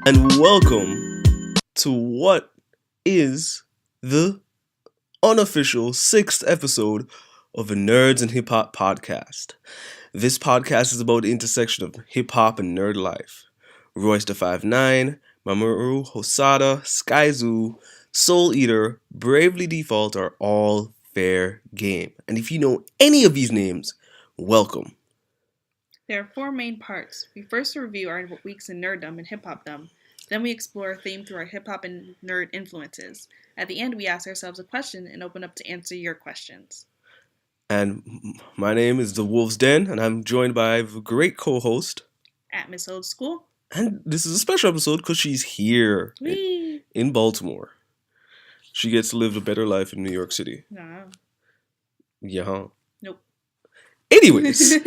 and welcome to what is the unofficial sixth episode of the Nerds and Hip Hop podcast. This podcast is about the intersection of hip hop and nerd life. Royce the 5'9", Mamoru Hosada, Skyzoo, Soul Eater, Bravely Default are all fair game. And if you know any of these names, welcome. There are four main parts. We first review our weeks in nerddom and hip-hopdom. Then we explore a theme through our hip-hop and nerd influences. At the end, we ask ourselves a question and open up to answer your questions. And my name is The Wolf's Den, and I'm joined by a great co-host. At Miss Old School. And this is a special episode because she's here in Baltimore. She gets to live a better life in New York City. No. Yeah. Nope. Anyways,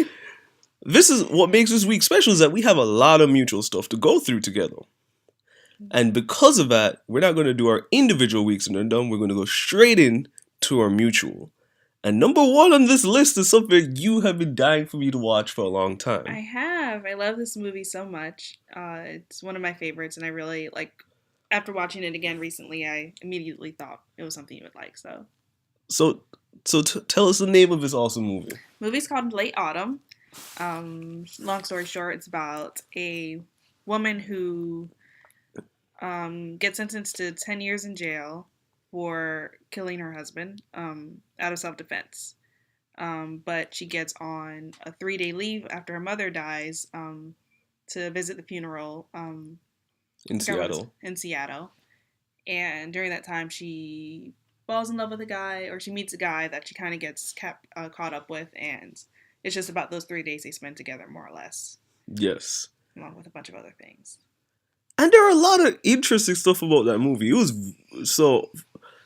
this is what makes this week special is that we have a lot of mutual stuff to go through together. And because of that, we're not going to do our individual weeks in nerdom. We're going to go straight in to our mutual. And number one on this list is something you have been dying for me to watch for a long time. I have. I love this movie so much. It's one of my favorites, and I really, after watching it again recently, I immediately thought it was something you would like, so. So tell us the name of this awesome movie. The movie's called Late Autumn. Long story short, it's about a woman who gets sentenced to 10 years in jail for killing her husband out of self-defense. But she gets on a 3-day leave after her mother dies to visit the funeral in Seattle. And during that time, she falls in love with a guy, or she meets a guy that she kind of gets caught up with, and it's just about those 3 days they spend together, more or less. Yes. Along with a bunch of other things. And there are a lot of interesting stuff about that movie. It was so.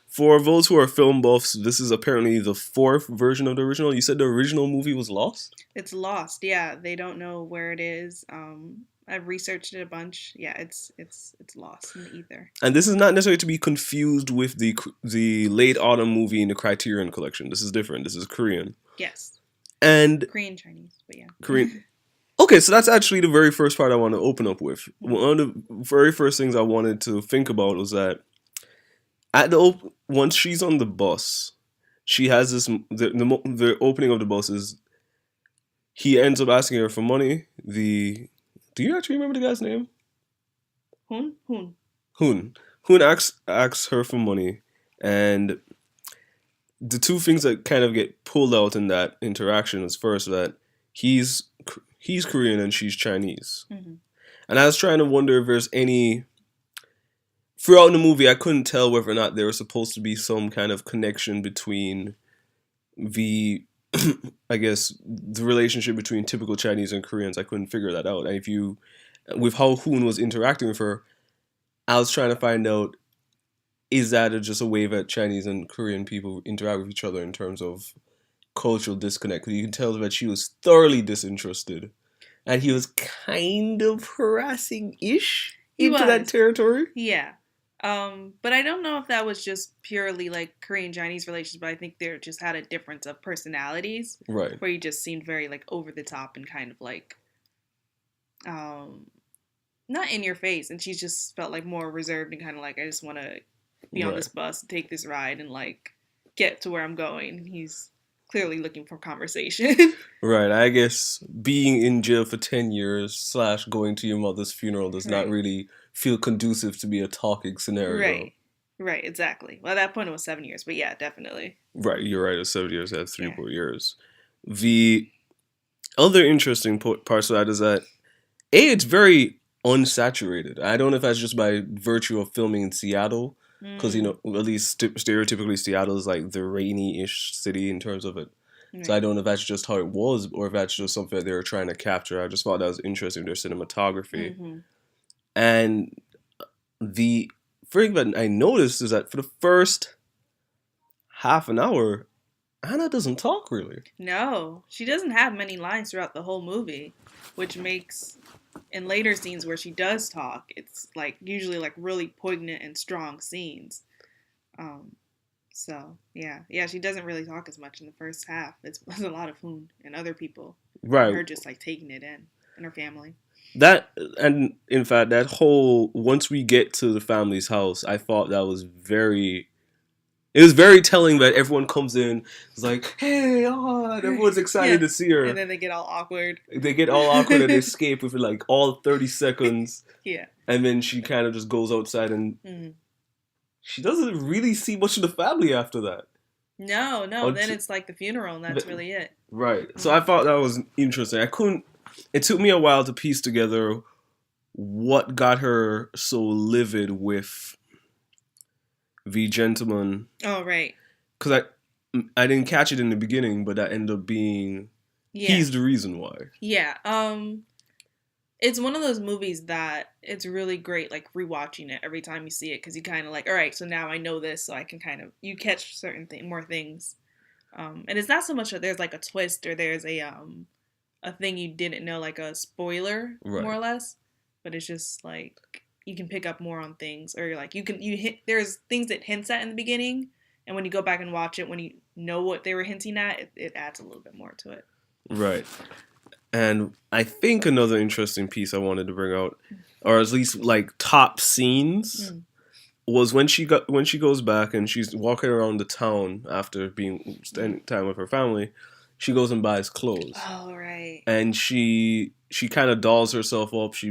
For those who are film buffs, this is apparently the fourth version of the original. You said the original movie was lost? It's lost, yeah. They don't know where it is. I've researched it a bunch. Yeah, it's lost in the ether. And this is not necessarily to be confused with the Late Autumn movie in the Criterion Collection. This is different. This is Korean. Yes. And Korean Chinese, but yeah. Korean. Okay, so that's actually the very first part I want to open up with. Mm-hmm. One of the very first things I wanted to think about was that once she's on the bus, she has this. The opening of the bus is he ends up asking her for money. Do you actually remember the guy's name? Hoon asks her for money, and the two things that kind of get pulled out in that interaction is first that he's Korean and she's Chinese. Mm-hmm. And I was trying to wonder if there's any. Throughout the movie, I couldn't tell whether or not there was supposed to be some kind of connection between the, I guess, the relationship between typical Chinese and Koreans. I couldn't figure that out. And with how Hoon was interacting with her, I was trying to find out, is that just a way that Chinese and Korean people interact with each other in terms of cultural disconnect? Because you can tell that she was thoroughly disinterested. And he was kind of harassing-ish into that territory. Yeah. But I don't know if that was just purely like Korean-Chinese relations, but I think they just had a difference of personalities. Right. Where he just seemed very like over the top and kind of like, not in your face. And she just felt like more reserved and kind of like, I just want to be on this bus, take this ride and like get to where I'm going. And he's clearly looking for conversation. Right. I guess being in jail for 10 years / going to your mother's funeral does not really feel conducive to be a talking scenario. Right, exactly. Well, at that point it was 7 years, but yeah, definitely. Right, you're right. It was 7 years. That's 3 more years. The other interesting parts of that is that, it's very unsaturated. I don't know if that's just by virtue of filming in Seattle, because, at least stereotypically Seattle is like the rainy-ish city in terms of it. Right. So I don't know if that's just how it was, or if that's just something that they were trying to capture. I just thought that was interesting, their cinematography. Mm-hmm. And the thing that I noticed is that for the first half an hour, Anna doesn't talk really. No, she doesn't have many lines throughout the whole movie, which makes, in later scenes where she does talk, it's like usually like really poignant and strong scenes. So yeah, she doesn't really talk as much in the first half. It's a lot of Hoon and other people. Right. Her just like taking it in and her family. That and in fact that whole once we get to the family's house, I thought that was very. It was very telling that everyone comes in, it's like, hey, and everyone's excited Yeah. to see her. And then they get all awkward. They get all awkward and escape within like all 30 seconds. Yeah. And then she kind of just goes outside and Mm. she doesn't really see much of the family after that. No. Then it's like the funeral, and that's really it. Right. So I thought that was interesting. It took me a while to piece together what got her so livid with the gentleman. Oh, right. Because I didn't catch it in the beginning, but that ended up being he's the reason why. Yeah. It's one of those movies that it's really great, like rewatching it every time you see it, because you kind of like, all right, so now I know this, so I can kind of you catch certain more things. And it's not so much that there's like a twist or there's a thing you didn't know, like a spoiler, Right. more or less, but it's just like you can pick up more on things, or like you hit there's things that hints at in the beginning, and when you go back and watch it, when you know what they were hinting at, it adds a little bit more to it. Right. And I think another interesting piece I wanted to bring out, or at least like top scenes, was when she goes back and she's walking around the town after spending time with her family. She goes and buys clothes. Oh, right. And she kind of dolls herself up. She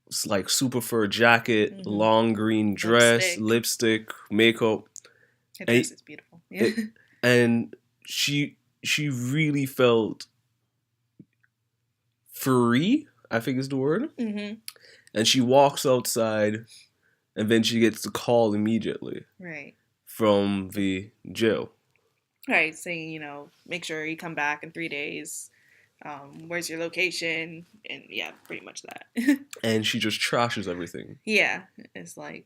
it's like super fur jacket, long green dress, lipstick, makeup. Her dress is beautiful. Yeah. And she really felt free, I think is the word. Mm-hmm. And she walks outside, and then she gets the call immediately. Right. From the jail. Right, saying, make sure you come back in 3 days. Where's your location? And yeah, pretty much that. And she just trashes everything. Yeah, it's like,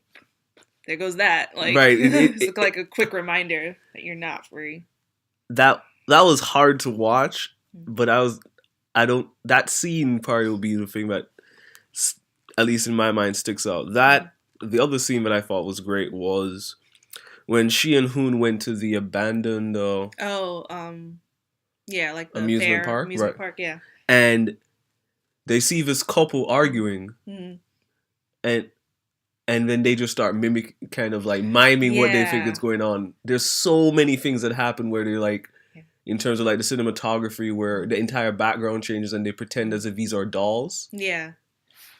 there goes that. Like, right. It's like a quick reminder that you're not free. That was hard to watch, but that scene probably will be the thing that, at least in my mind, sticks out. The other scene that I thought was great was when she and Hoon went to the abandoned yeah, like the amusement park, amusement park, yeah. And they see this couple arguing, and then they just start kind of like miming what they think is going on. There's so many things that happen where they're like, in terms of like the cinematography, where the entire background changes and they pretend as if these are dolls. Yeah.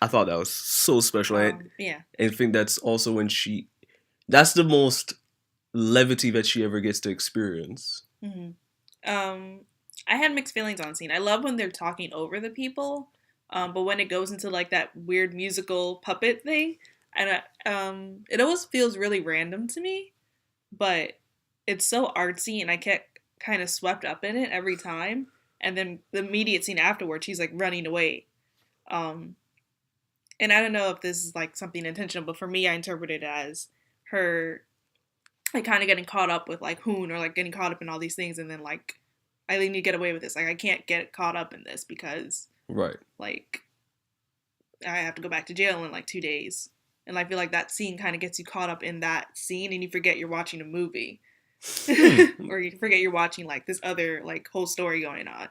I thought that was so special. Yeah. I think that's also when that's the most levity that she ever gets to experience. I had mixed feelings on the scene. I love when they're talking over the people, but when it goes into like that weird musical puppet thing, and it always feels really random to me, but it's so artsy, and I get kind of swept up in it every time. And then the immediate scene afterwards, she's like running away. And I don't know if this is like something intentional, but for me, I interpret it as her like kind of getting caught up with like Hoon, or like getting caught up in all these things, and then like, I need to get away with this. Like, I can't get caught up in this because like I have to go back to jail in like 2 days. And I feel like that scene kind of gets you caught up in that scene, and you forget you're watching a movie. Or you forget you're watching like this other like whole story going on.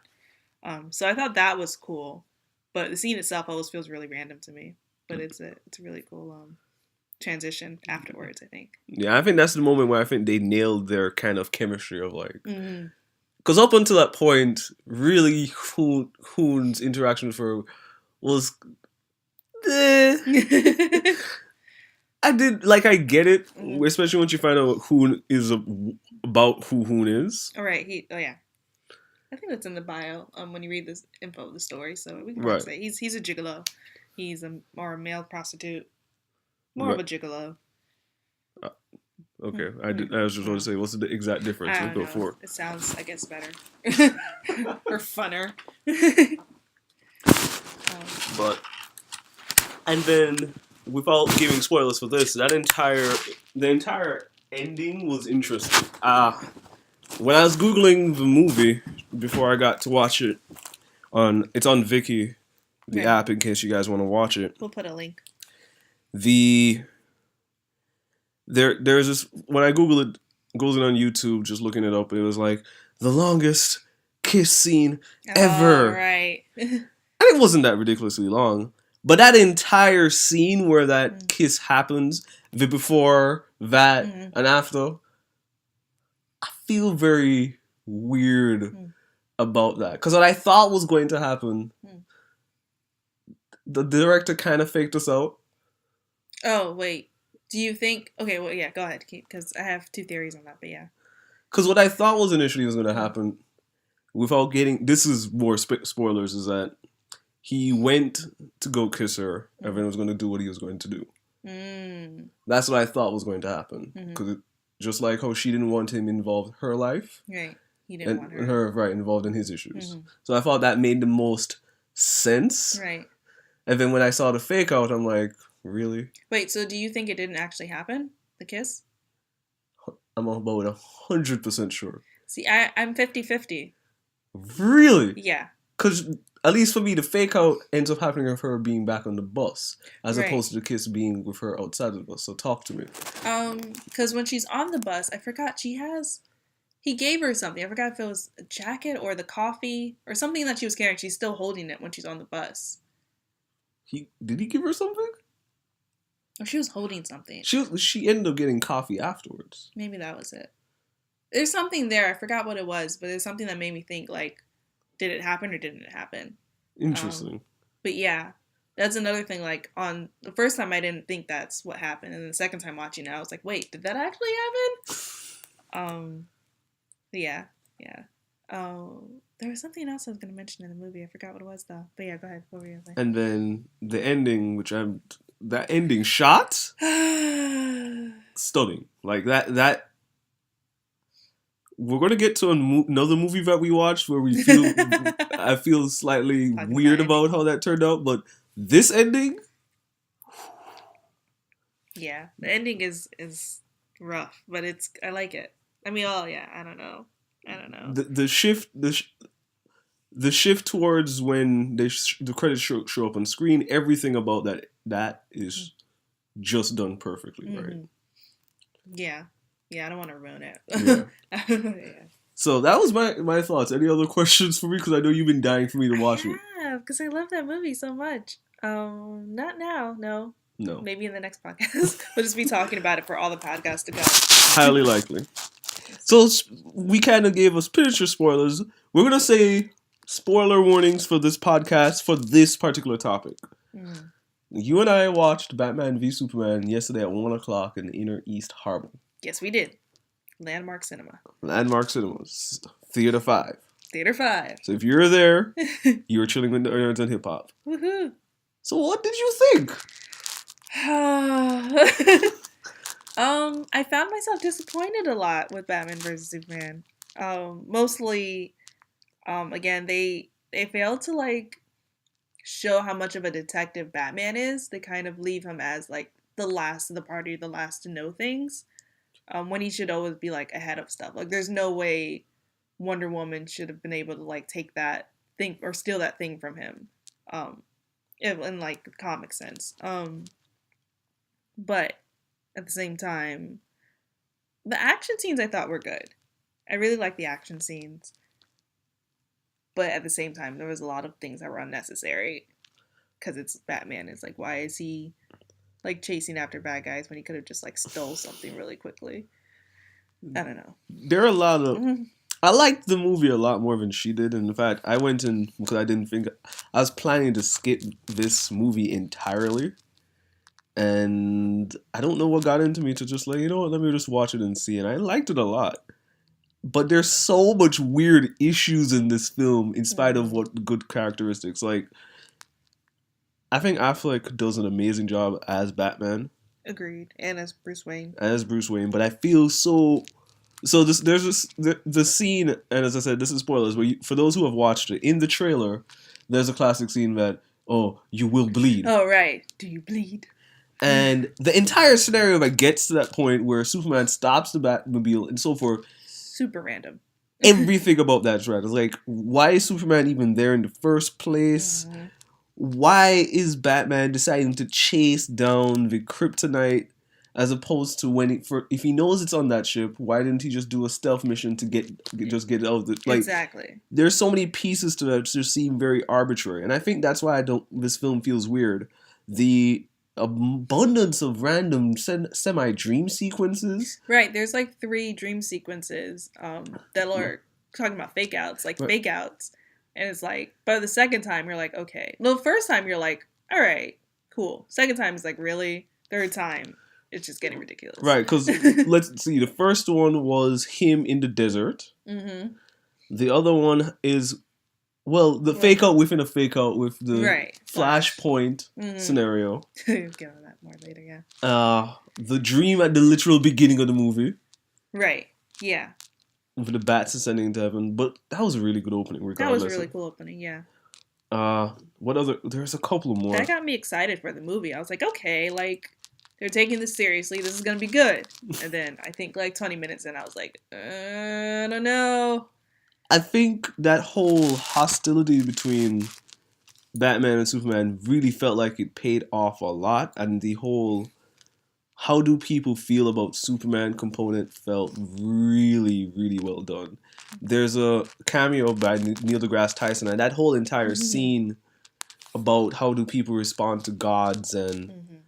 So I thought that was cool. But the scene itself always feels really random to me. But it's a really cool transition afterwards, I think. Yeah, I think that's the moment where I think they nailed their kind of chemistry of like... Because up until that point, really, Hoon's interaction with her was... I get it, especially once you find out what Hoon is about who Hoon is. All right, yeah. I think that's in the bio when you read this info of the story, so we can say he's a gigolo. He's a male prostitute. More of a gigolo. Okay, I was just going to say, what's the exact difference? Let's go for it. It sounds, I guess, better. Or funner. But, and then, without giving spoilers for this, the entire ending was interesting. When I was Googling the movie, before I got to watch it, it's on Viki, the app, in case you guys want to watch it. We'll put a link. There's this, when I Google it, goes in on YouTube, just looking it up, it was like, the longest kiss scene ever. Oh, right. And it wasn't that ridiculously long. But that entire scene where that kiss happens, the before, that, and after, I feel very weird about that. Because what I thought was going to happen, the director kind of faked us out. Oh, wait. Do you think... Okay, well, yeah, go ahead, Keith, because I have 2 theories on that, but yeah. Because what I thought was initially was going to happen, without getting... This is more spoilers, is that he went to go kiss her, and then was going to do what he was going to do. That's what I thought was going to happen. Because just like how she didn't want him involved in her life. Right. He didn't want her. Right, involved in his issues. So I thought that made the most sense. Right. And then when I saw the fake out, I'm like, really? Wait, so do you think it didn't actually happen? The kiss? I'm about 100% sure. See, I'm 50-50. Really? Yeah. Because, at least for me, the fake out ends up happening with her being back on the bus, as opposed to the kiss being with her outside of the bus. So talk to me. Because when she's on the bus, I forgot he gave her something. I forgot if it was a jacket or the coffee or something that she was carrying. She's still holding it when she's on the bus. Did he give her something? Or she was holding something. She ended up getting coffee afterwards. Maybe that was it. There's something there. I forgot what it was, but there's something that made me think, like, did it happen or didn't it happen? Interesting. But yeah, that's another thing. Like, on the first time, I didn't think that's what happened. And the second time watching it, I was like, wait, did that actually happen? Yeah. There was something else I was going to mention in the movie. I forgot what it was, though. But yeah, go ahead. What were you going to say? And then the ending, that ending shot, stunning. Like that. We're gonna get to another movie that we watched where we feel I feel slightly weird about how that turned out, but this ending, yeah, the ending is rough, but I like it. I mean, I don't know. The shift towards when the credits show up on screen, everything about that is just done perfectly, right? Yeah, I don't want to ruin it. Yeah. Yeah. So that was my thoughts. Any other questions for me? Because I know you've been dying for me to watch it. Yeah, because I love that movie so much. Not now, no. Maybe in the next podcast. We'll just be talking about it for all the podcasts to come. Highly likely. So we kind of gave us picture spoilers. We're gonna say spoiler warnings for this podcast for this particular topic. You and I watched Batman v Superman yesterday at 1 o'clock in the Inner East Harbor. Yes, we did. Landmark Cinemas. Theater 5. So if you're there, you were chilling with the nerds and hip hop. Woohoo! So what did you think? I found myself disappointed a lot with Batman vs Superman. Mostly, again, they failed to like show how much of a detective Batman is. They kind of leave him as like the last of the party, the last to know things. When he should always be like ahead of stuff. Like there's no way Wonder Woman should have been able to like take that thing or steal that thing from him. In like the comic sense. But at the same time, the action scenes I thought were good. I really liked the action scenes. But at the same time, there was a lot of things that were unnecessary. Because it's Batman. It's like, why is he like chasing after bad guys when he could have just like stole something really quickly? I don't know. There are a lot of... I liked the movie a lot more than she did. And in fact, I went in because I didn't think... I was planning to skip this movie entirely. And I don't know what got into me to just like, you know what, let me just watch it and see. And I liked it a lot. But there's so much weird issues in this film in spite of what good characteristics. Like, I think Affleck does an amazing job as Batman. Agreed. And as Bruce Wayne. But I feel so... So there's the scene, and as I said, this is spoilers, but for those who have watched it, in the trailer, there's a classic scene that, you will bleed. Oh, right. Do you bleed? And the entire scenario that gets to that point where Superman stops the Batmobile and so forth. Super random. Everything about that's right. It's like, why is Superman even there in the first place? Why is Batman deciding to chase down the kryptonite as opposed to if he knows it's on that ship, why didn't he just do a stealth mission to just get out of the like? Exactly. There's so many pieces to that that just seem very arbitrary, and I think that's why this film feels weird. The abundance of random semi dream sequences. Right. There's like 3 dream sequences that are talking about fake outs, like fake outs. And it's like, but the second time you're like, okay. Well, the first time you're like, all right, cool. Second time is like, really? Third time, it's just getting ridiculous. Right, because let's see. The first one was him in the desert. Mm-hmm. The other one is, the fake out within a fake out with the flashpoint scenario. Get on that more later, yeah. The dream at the literal beginning of the movie. Right, yeah. With the bats ascending into heaven. But that was a really good opening, regardless. That was a really cool opening, yeah. What other... There's a couple more. That got me excited for the movie. I was like, okay, like, they're taking this seriously. This is going to be good. And then I think like 20 minutes in, I was like, I don't know. I think that whole hostility between Batman and Superman really felt like it paid off a lot. And the whole how do people feel about Superman component felt really, really well done. There's a cameo by Neil deGrasse Tyson, and that whole entire scene about how do people respond to gods and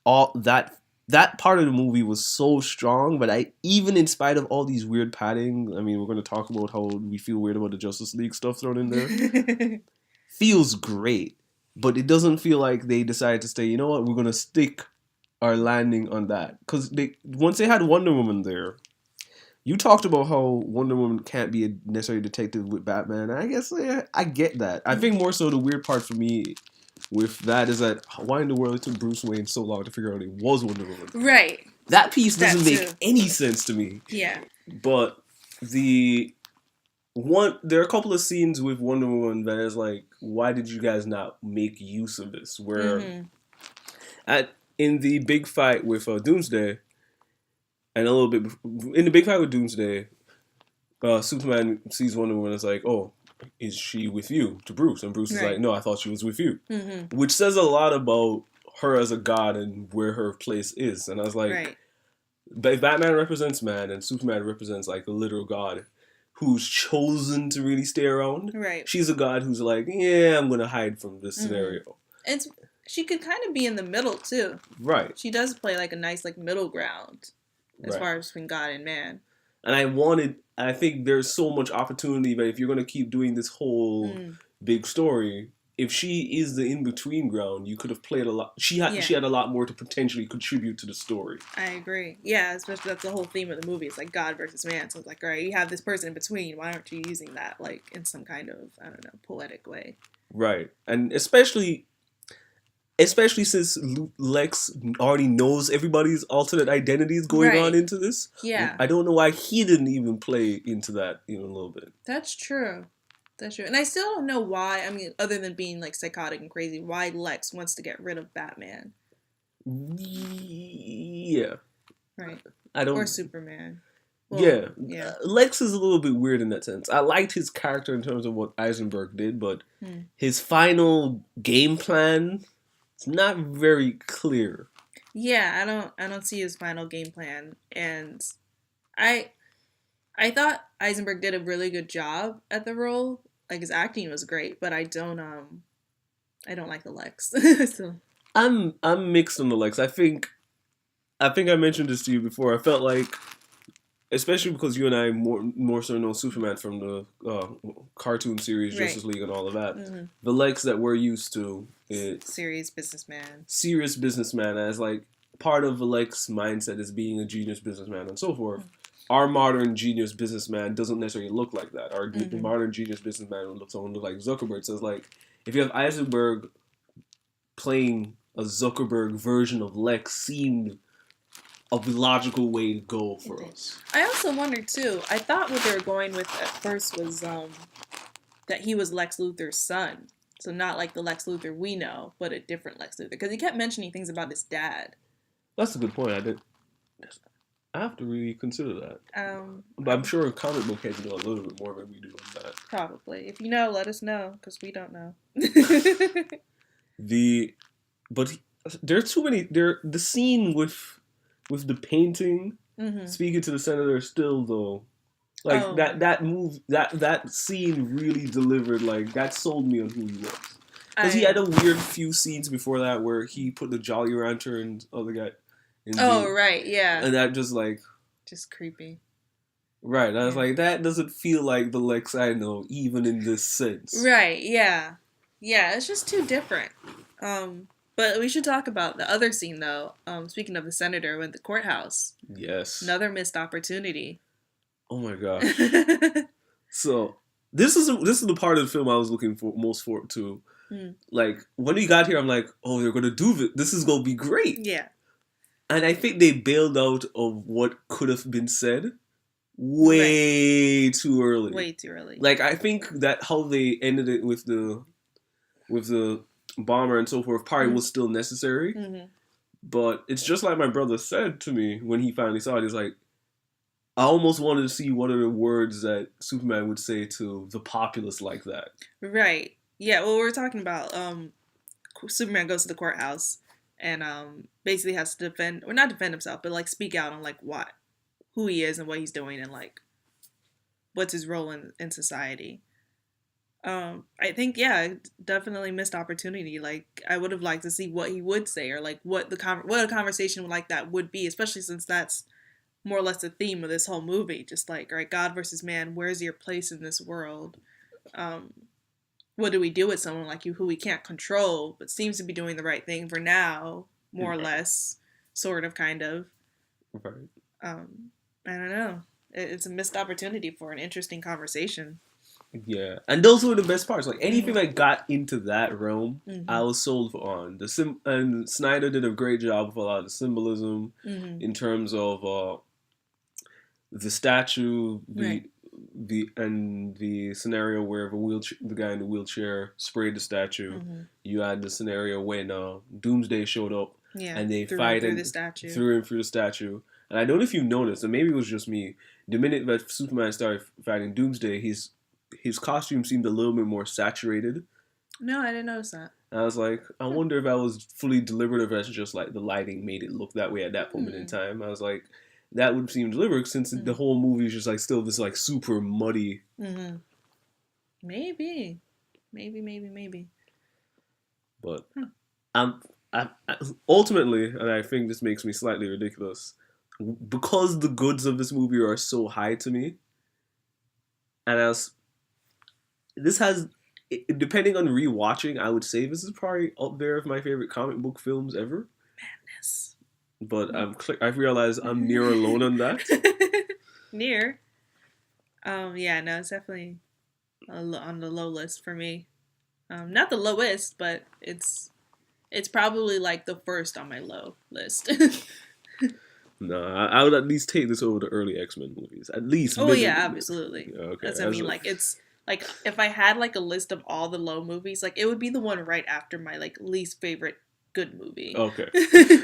all that part of the movie was so strong. But even in spite of all these weird padding, I mean, we're going to talk about how we feel weird about the Justice League stuff thrown in there. Feels great, but it doesn't feel like they decided to say, you know what, we're going to stick our landing on that. Because once they had Wonder Woman there, you talked about how Wonder Woman can't be a necessary detective with Batman. I guess I get that. I think more so the weird part for me with that is that why in the world it took Bruce Wayne so long to figure out it was Wonder Woman. Right. That piece doesn't make any sense to me. Yeah. But there are a couple of scenes with Wonder Woman that is like, why did you guys not make use of this? Where in the big fight with Doomsday, and a little bit in the big fight with Doomsday, Superman sees Wonder Woman and is like, oh, is she with you? To Bruce. And Bruce is like, no, I thought she was with you. Which says a lot about her as a god and where her place is. And I was like, if Batman represents man and Superman represents like a literal god who's chosen to really stay around, she's a god who's like, yeah, I'm going to hide from this scenario. She could kind of be in the middle too. Right. She does play like a nice like middle ground as far as between God and man. And I think there's so much opportunity that if you're going to keep doing this whole big story, if she is the in-between ground, you could have played a lot. She had a lot more to potentially contribute to the story. I agree. Yeah, especially that's the whole theme of the movie. It's like God versus man. So it's like, all right, you have this person in between. Why aren't you using that like in some kind of, I don't know, poetic way? Right. And especially since Lex already knows everybody's alternate identities going on into this. Yeah. I don't know why he didn't even play into that even a little bit. That's true. And I still don't know why, I mean, other than being like psychotic and crazy, why Lex wants to get rid of Batman. Yeah. Right. Or Superman. Well, yeah. Lex is a little bit weird in that sense. I liked his character in terms of what Eisenberg did, but his final game plan... it's not very clear. Yeah, I don't see his final game plan, and I thought Eisenberg did a really good job at the role. Like his acting was great, but I don't like the Lex. So. I'm mixed on the Lex. I think I mentioned this to you before. I felt like, especially because you and I more so know Superman from the cartoon series, Justice League, and all of that. The Lex that we're used to is serious businessman as like part of the Lex mindset is being a genius businessman and so forth. Our modern genius businessman doesn't necessarily look like that. Our modern genius businessman would look like Zuckerberg. So it's like if you have Eisenberg playing a Zuckerberg version of Lex seemed a logical way to go for us. I also wondered too. I thought what they were going with at first was that he was Lex Luthor's son. So not like the Lex Luthor we know, but a different Lex Luthor. Because he kept mentioning things about his dad. That's a good point. I have to really consider that. But I'm sure comic book heads know a little bit more than we do on that. Probably. If you know, let us know, because we don't know. But there are too many. The scene with with the painting, speaking to the senator still though. Like that move, that scene really delivered. Like that sold me on who he was. Because he had a weird few scenes before that where he put the Jolly Rancher and other guy. Right, yeah. And that just like, just creepy. Right, I was like, that doesn't feel like the Lex I know, even in this sense. Right, yeah, yeah. It's just too different. But we should talk about the other scene though. Speaking of the senator with the courthouse. Yes. Another missed opportunity. Oh my gosh. So this is the part of the film I was looking for most forward to. Like when we got here, I'm like, oh, they're gonna do this. This is gonna be great. Yeah. And I think they bailed out of what could have been said way too early. Way too early. Like I think that how they ended it with the bomber and so forth probably was still necessary. But it's just like my brother said to me when he finally saw it. He's like, I almost wanted to see what are the words that Superman would say to the populace like that. Right. Yeah, well, we're talking about Superman goes to the courthouse and basically has to defend, or not defend himself, but like speak out on like who he is and what he's doing and like what's his role in society. I think, yeah, definitely missed opportunity. Like, I would have liked to see what he would say or like what a conversation like that would be, especially since that's more or less the theme of this whole movie. Just like, right, God versus man, where's your place in this world? What do we do with someone like you who we can't control, but seems to be doing the right thing for now, more or less, sort of, kind of. Right. I don't know. It's a missed opportunity for an interesting conversation. Yeah, and those were the best parts. Like anything that got into that realm, I was sold on. And Snyder did a great job with a lot of the symbolism in terms of the statue, the scenario where the guy in the wheelchair sprayed the statue. You had the scenario when Doomsday showed up and they threw him through the statue. And I don't know if you noticed, and maybe it was just me. The minute that Superman started fighting Doomsday, his costume seemed a little bit more saturated. No, I didn't notice that. And I was like, I wonder if that was fully deliberate or if that's just like the lighting made it look that way at that moment in time. I was like, that would seem deliberate since the whole movie is just like still this like super muddy. Maybe. But I ultimately, and I think this makes me slightly ridiculous, because the goods of this movie are so high to me, and this has, depending on rewatching, I would say this is probably up there with my favorite comic book films ever. Madness. But I've realized I'm near alone on that. Near. Yeah, no, it's definitely on the low list for me. Not the lowest, but it's probably like the first on my low list. No, I would at least take this over the early X-Men movies. At least. Oh yeah, absolutely. Yeah, okay. That's what I mean. Like it's like if I had like a list of all the low movies, like it would be the one right after my like least favorite good movie. Okay.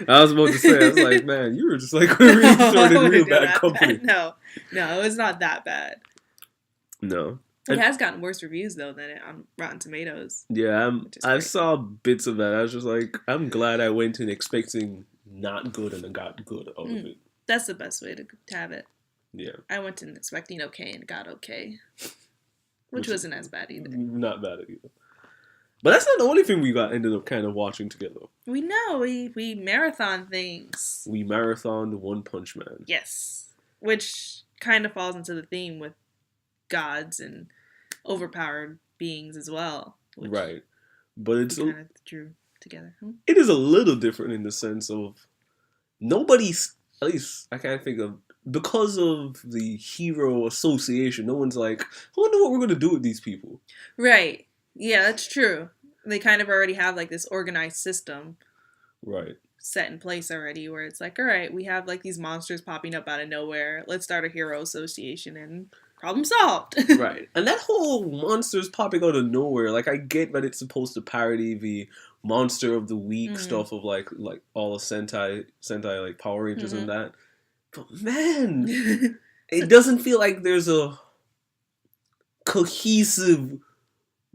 I was about to say, I was like, man, you were just like really throwing in real bad company. No, it was not that bad. No. It has gotten worse reviews though than it on Rotten Tomatoes. Yeah, I saw bits of that. I was just like, I'm glad I went in expecting not good and I got good out of it. That's the best way to have it. Yeah. I went in expecting okay and got okay. Which wasn't as bad either. Not bad either. But that's not the only thing we ended up kind of watching together. We know. We marathon things. We marathoned One Punch Man. Yes. Which kind of falls into the theme with gods and overpowered beings as well. Right. But it's kind of drew together. It is a little different in the sense of nobody's, at least I can't think of, because of the hero association, no one's like, I wonder what we're going to do with these people. Right. Yeah, that's true. They kind of already have like this organized system. Right. Set in place already where it's like, all right, we have like these monsters popping up out of nowhere. Let's start a hero association and problem solved. Right. And that whole monsters popping out of nowhere, like I get that it's supposed to parody the monster of the week stuff of like all the Sentai like Power Rangers and that. But man, it doesn't feel like there's a cohesive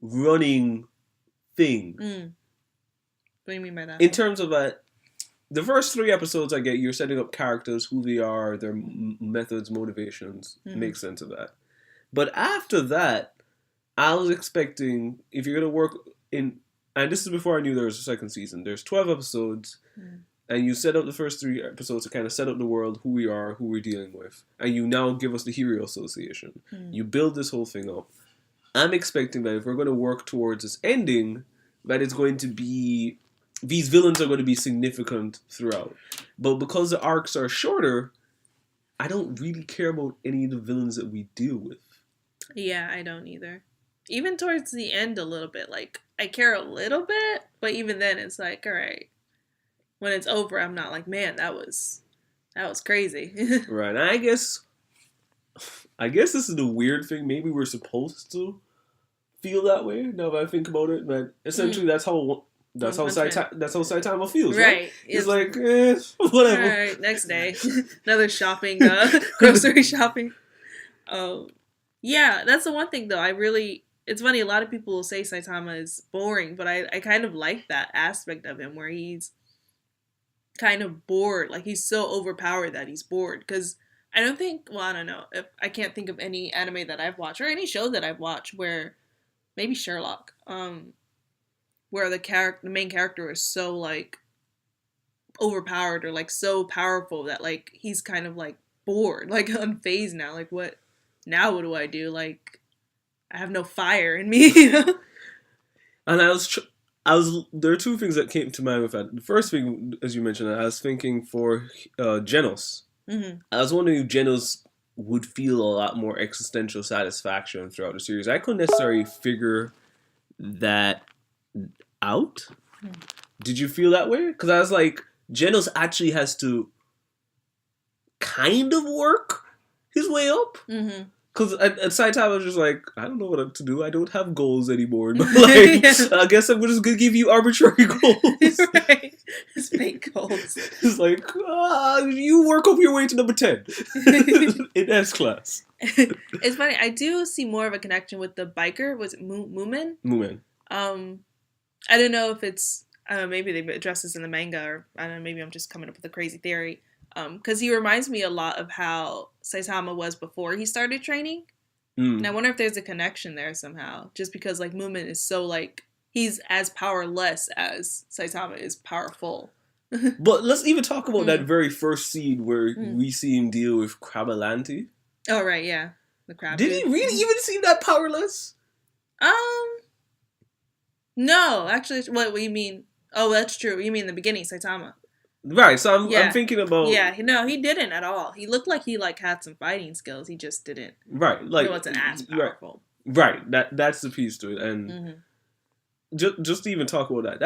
running thing. What do you mean by that? In terms of the first 3 episodes, I get you're setting up characters, who they are, their methods, motivations. Makes sense of that. But after that, I was expecting, if you're gonna work in, and this is before I knew there was a second season. There's 12 episodes, and you set up the first 3 episodes to kind of set up the world, who we are, who we're dealing with, and you now give us the Hero Association. You build this whole thing up. I'm expecting that if we're going to work towards this ending, that it's going to be, these villains are going to be significant throughout. But because the arcs are shorter, I don't really care about any of the villains that we deal with. Yeah, I don't either. Even towards the end a little bit. Like, I care a little bit, but even then it's like, all right. When it's over, I'm not like, man, that was crazy. Right. And I guess this is the weird thing. Maybe we're supposed to feel that way. Now that I think about it, but essentially that's how Saitama feels, right? It's like whatever. All right, next day, another shopping, grocery shopping. Oh, yeah, that's the one thing though. It's funny. A lot of people will say Saitama is boring, but I kind of like that aspect of him where he's kind of bored. Like, he's so overpowered that he's bored. Because I don't know. I can't think of any anime that I've watched or any show that I've watched where, maybe Sherlock, where the main character is so, like, overpowered or, like, so powerful that, like, he's kind of, like, bored, like, unfazed now. Like, what do I do? Like, I have no fire in me, you know? And there are two things that came to mind with that. The first thing, as you mentioned, I was thinking for Genos. I was wondering if Genos would feel a lot more existential satisfaction throughout the series. I couldn't necessarily figure that out. Did you feel that way? Because I was like, Genos actually has to kind of work his way up. Because at Saitama was just like, I don't know what to do. I don't have goals anymore. But like, I guess I'm just going to give you arbitrary goals. Right. It's fake goals. It's like, you work up your way to number 10 in S class. It's funny. I do see more of a connection with the biker. Was it Moomin? Moomin. I don't know if it's, maybe they address this in the manga, or I don't know, maybe I'm just coming up with a crazy theory. Because he reminds me a lot of how Saitama was before he started training. And I wonder if there's a connection there somehow. Just because, like, Moomin is so, like, he's as powerless as Saitama is powerful. But let's even talk about that very first scene where we see him deal with Crabalanti. Oh, right, yeah. The crab. Did he really even seem that powerless? No, actually, what you mean? Oh, that's true. You mean the beginning, Saitama. Right, so I'm thinking about... Yeah, no, he didn't at all. He looked like he, like, had some fighting skills. He just didn't. Right, like... He wasn't as powerful. Right, that's the piece to it. And just to even talk about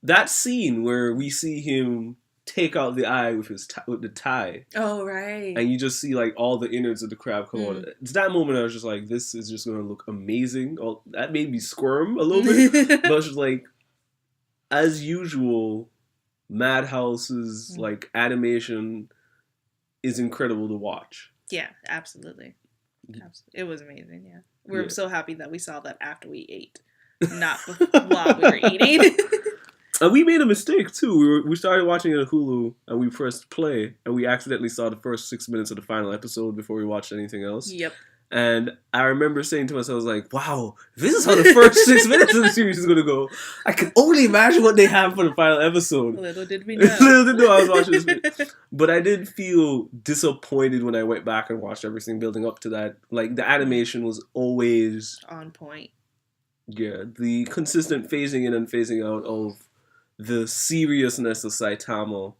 that scene where we see him take out the eye with with the tie. Oh, right. And you just see, like, all the innards of the crab come on. It's that moment I was just like, this is just going to look amazing. Oh, that made me squirm a little bit. But it's just like, as usual... Madhouse's like animation is incredible to watch. Yeah, absolutely. It was amazing. Yeah, we were so happy that we saw that after we ate, not while we were eating. And we made a mistake too. We started watching it on Hulu and we pressed play and we accidentally saw the first 6 minutes of the final episode before we watched anything else. Yep. And I remember saying to myself, I was like, wow, this is how the first 6 minutes of the series is going to go. I can only imagine what they have for the final episode. Little did we know. Little did know I was watching this. But I did feel disappointed when I went back and watched everything building up to that. Like, the animation was always... on point. Yeah, the consistent phasing in and phasing out of the seriousness of Saitama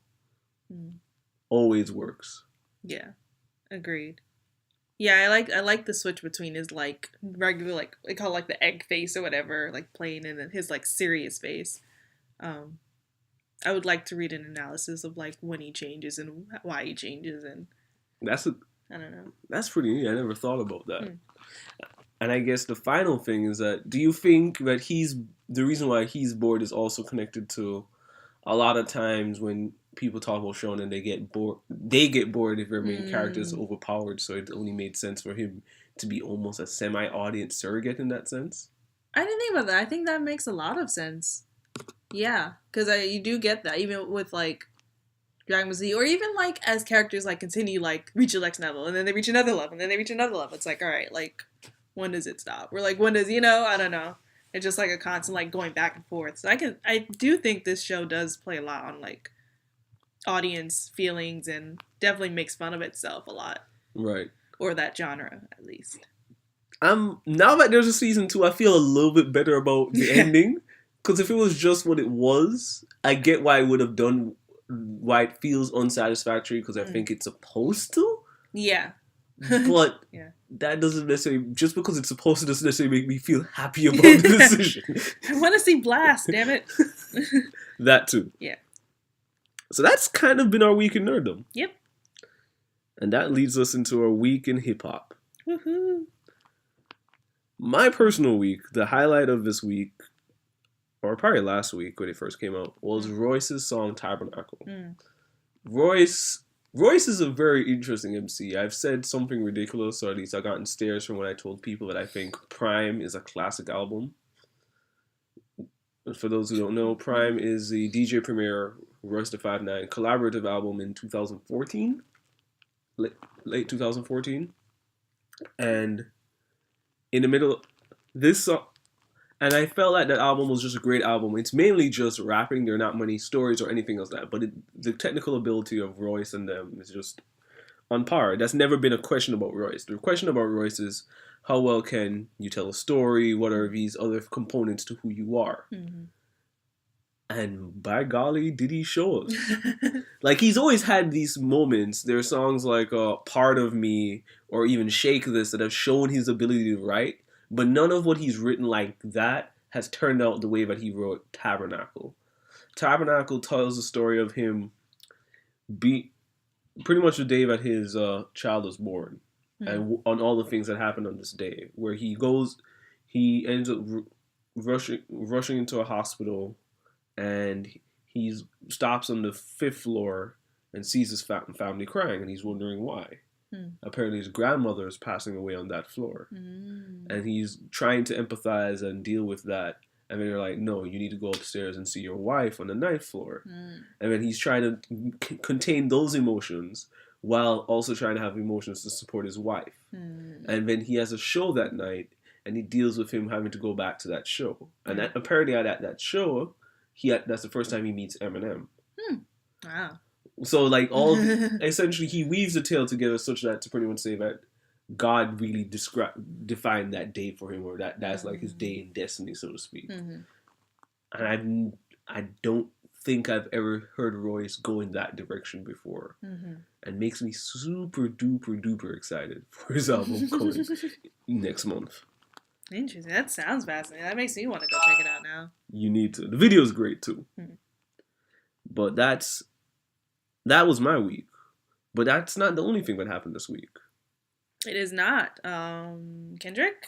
always works. Yeah, agreed. Yeah, I like the switch between his, like, regular, like, they call it, like, the egg face or whatever, like, plain, and then his, like, serious face. I would like to read an analysis of, like, when he changes and why he changes, and... I don't know. That's pretty neat. I never thought about that. And I guess the final thing is that, do you think that the reason why he's bored is also connected to a lot of times when people talk about shonen, they get bored if their main character is overpowered, so it only made sense for him to be almost a semi-audience surrogate in that sense? I didn't think about that. I think that makes a lot of sense. Yeah, because you do get that, even with, like, Dragon Ball Z, or even like as characters like continue like reach the next level, and then they reach another level, and then they reach another level. It's like, all right, like when does it stop? Or like when does I don't know. It's just like a constant like going back and forth. So I do think this show does play a lot on like audience feelings and definitely makes fun of itself a lot. Right. Or that genre at least. Now that there's a season 2, I feel a little bit better about the ending. Because if it was just what it was, I get why it would have done, why it feels unsatisfactory, because I think it's supposed to. Yeah. But yeah. That doesn't necessarily, just because it's supposed to, doesn't necessarily make me feel happy about the decision. I want to see Blast, damn it. That too. Yeah. So that's kind of been our week in nerdom. Yep. And that leads us into our week in hip hop. Woohoo. My personal week, the highlight of this week, or probably last week when it first came out, was Royce's song Tabernacle. Royce is a very interesting MC. I've said something ridiculous, or at least I got in stares from when I told people that I think Prime is a classic album. For those who don't know, Prime is the DJ Premier Royce da 5'9" collaborative album in 2014, late 2014, and in the middle, this song, and I felt like that album was just a great album. It's mainly just rapping. There are not many stories or anything else like that, but the technical ability of Royce and them is just on par. That's never been a question about Royce. The question about Royce is how well can you tell a story? What are these other components to who you are? Mm-hmm. And by golly, did he show us. Like, he's always had these moments. There are songs like Part of Me or even Shake This that have shown his ability to write, but none of what he's written like that has turned out the way that he wrote Tabernacle. Tabernacle tells the story of him pretty much the day that his child was born, and on all the things that happened on this day, where he ends up rushing into a hospital, and he stops on the 5th floor and sees his family crying, and he's wondering why. Apparently his grandmother is passing away on that floor. And he's trying to empathize and deal with that. And then they're like, no, you need to go upstairs and see your wife on the 9th floor. And then he's trying to contain those emotions while also trying to have emotions to support his wife. And then he has a show that night, and he deals with him having to go back to that show. And apparently at that show, that's the first time he meets Eminem. Wow. So, like, essentially, he weaves the tale together such that to pretty much say that God really defined that day for him, or that's like his day in destiny, so to speak. And I don't think I've ever heard Royce go in that direction before. And makes me super duper duper excited for his album coming next month. Interesting. That sounds fascinating. That makes me want to go check it out now. You need to. The video's great too. But that was my week. But that's not the only thing that happened this week. It is not. Kendrick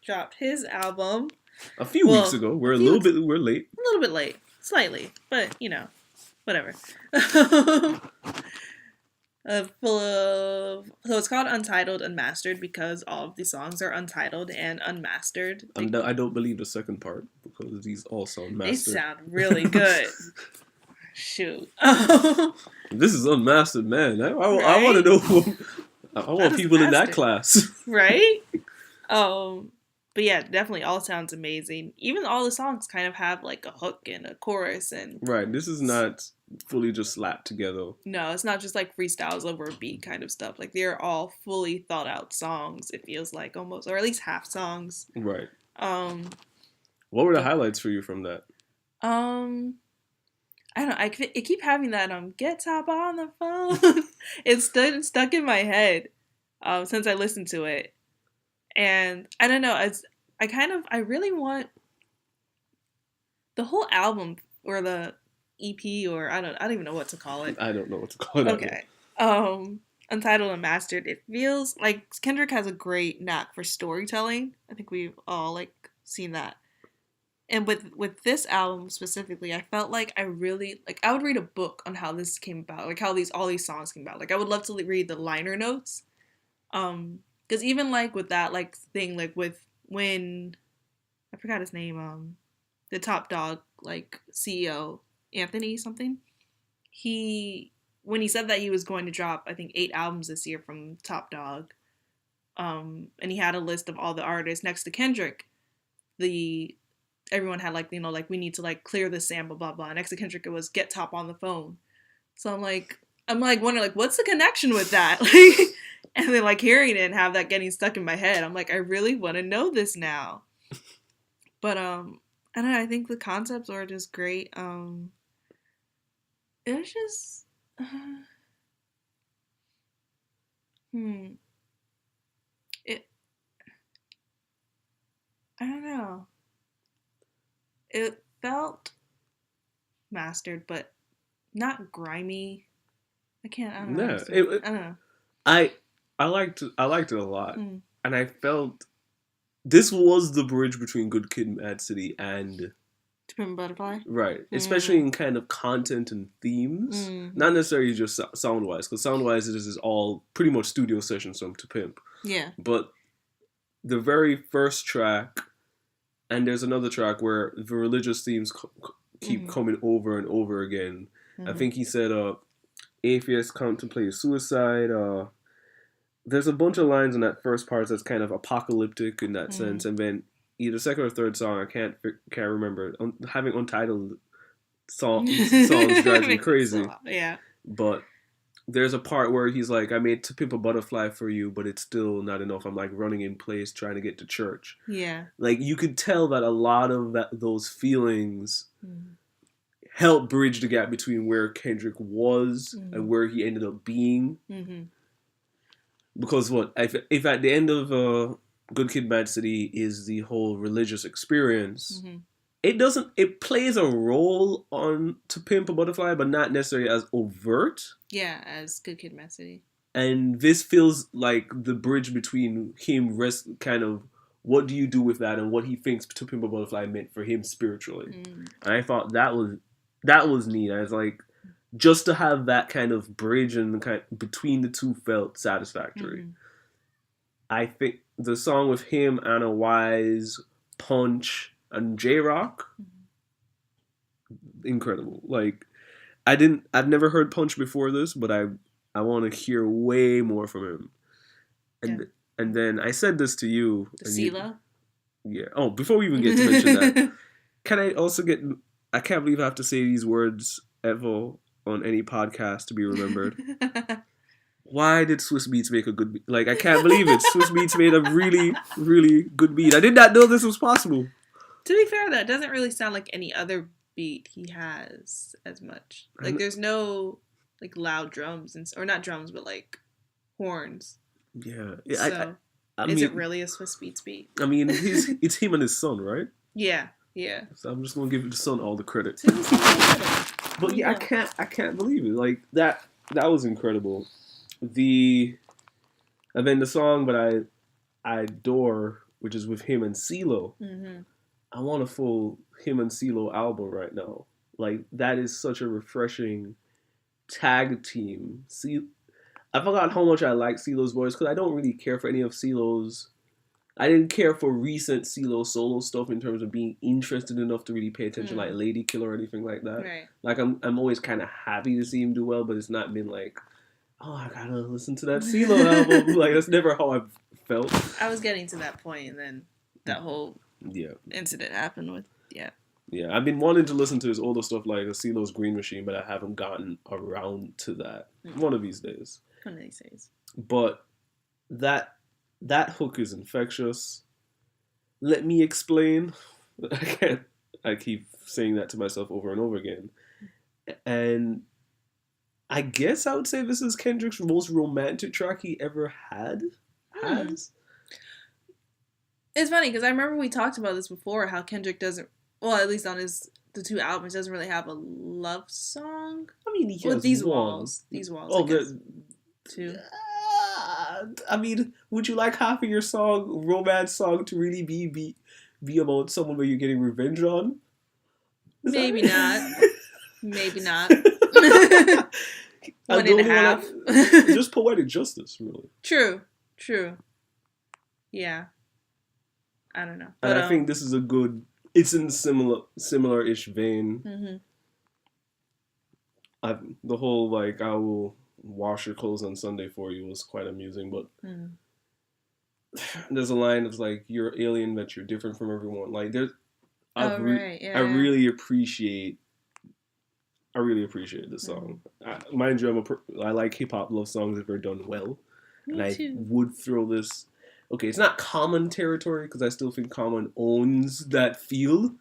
dropped his album a few weeks ago. We're we're late. A little bit late. Slightly. But, whatever. So it's called Untitled Unmastered because all of the songs are untitled and unmastered. I don't believe the second part because these all sound mastered. They sound really good. Shoot. This is unmastered, man. I want to know. I want people in that class. Right? But yeah, definitely all sounds amazing. Even all the songs kind of have like a hook and a chorus and. Right. This is not fully just slapped together. No, it's not just like freestyles over a beat kind of stuff. Like they're all fully thought out songs. It feels like almost, or at least half songs. Right. What were the highlights for you from that? I don't know. I keep having that get top on the phone. It's stuck in my head since I listened to it, and I don't know. I really want the whole album or the EP or I don't even know what to call it. I don't know what to call it. Okay. Untitled Unmastered. It feels like Kendrick has a great knack for storytelling. I think we've all like seen that. And with this album specifically, I felt like I really I would read a book on how this came about, like how all these songs came about. Like I would love to read the liner notes, because even like with that thing with when I forgot his name, the Top Dog CEO Anthony something, he when he said that he was going to drop, I think 8 albums this year from Top Dog, and he had a list of all the artists next to Kendrick, everyone had like, you know, like, we need to like clear this sample, blah blah. Next to Kendrick, it was get Top on the phone. So I'm like wondering like, what's the connection with that? Like, and then like hearing it and have that getting stuck in my head, I'm like, I really want to know this now. But I don't know, I think the concepts are just great. It was just it I don't know. It felt mastered, but not grimy. I don't know. I don't know. I liked it a lot, and I felt this was the bridge between Good Kid, Mad City and To Pimp a Butterfly, right? Especially in kind of content and themes, not necessarily just sound wise, because sound wise this is all pretty much studio sessions from To Pimp. Yeah, but the very first track, and there's another track where the religious themes keep coming over and over again. I think he said, atheists contemplate suicide. There's a bunch of lines in that first part that's kind of apocalyptic in that sense, and then either second or third song, I can't remember. Having untitled songs drives me crazy. Yeah, but there's a part where he's like, I made To Pimp a Butterfly for you, but it's still not enough. I'm like running in place trying to get to church. Yeah, like you could tell that a lot of those feelings help bridge the gap between where Kendrick was and where he ended up being. Because if at the end of Good Kid, Mad City is the whole religious experience, it plays a role on To Pimp a Butterfly, but not necessarily as overt. Yeah, as Good Kid, Mad City. And this feels like the bridge between him kind of what do you do with that and what he thinks To Pimp a Butterfly meant for him spiritually. And I thought that was neat. I was like, just to have that kind of bridge and between the two felt satisfactory. I think the song with him, Anna Wise, Punch, and J-Rock, incredible. Like, I've never heard Punch before this, but I want to hear way more from him. And then I said this to you. CeeLo? Yeah. Oh, before we even get to mention that, can I also I can't believe I have to say these words ever on any podcast to be remembered. Why did Swiss Beats make a good beat? Like, I can't believe it. Swiss Beats made a really, really good beat. I did not know this was possible. To be fair, that doesn't really sound like any other beat he has as much. Like, there's no, like, loud drums, or not drums, but, like, horns. Yeah. So, is it really a Swiss Beats beat? I mean, it's him and his son, right? Yeah. So I'm just going to give the son all the credit. But yeah, I can't believe it. Like, that was incredible. And then the song that I adore, which is with him and CeeLo. I want a full him and CeeLo album right now. Like, that is such a refreshing tag team. I forgot how much I like CeeLo's voice because I don't really care for any of CeeLo's. I didn't care for recent CeeLo solo stuff in terms of being interested enough to really pay attention, like Lady Killer or anything like that. Right. Like, I'm always kind of happy to see him do well, but it's not been like, oh, I gotta listen to that CeeLo album. Like, that's never how I've felt. I was getting to that point, and then that whole incident happened with, Yeah, I've been wanting to listen to his older stuff, like CeeLo's Green Machine, but I haven't gotten around to that. One of these days. But that hook is infectious. Let me explain. I keep saying that to myself over and over again. And I guess I would say this is Kendrick's most romantic track he ever has. It's funny because I remember we talked about this before, how Kendrick doesn't, well, at least on the 2 albums, doesn't really have a love song. I mean, he has These one. Walls. These Walls. Oh, I 2. I mean, would you like half of your romance song, to really be about someone where you're getting revenge on? Maybe not. Maybe not. 1.5. Just poetic justice, really. True. Yeah. I don't know. And I think this is it's in similar-ish vein. the whole like I will wash your clothes on Sunday for you was quite amusing, but there's a line that's like you're alien, but you're different from everyone. Like there's, Right, yeah, I really appreciate this song. Mind you, I like hip hop love songs if they're done well, Me and I too. would throw this. Okay, it's not Common territory because I still think Common owns that feel,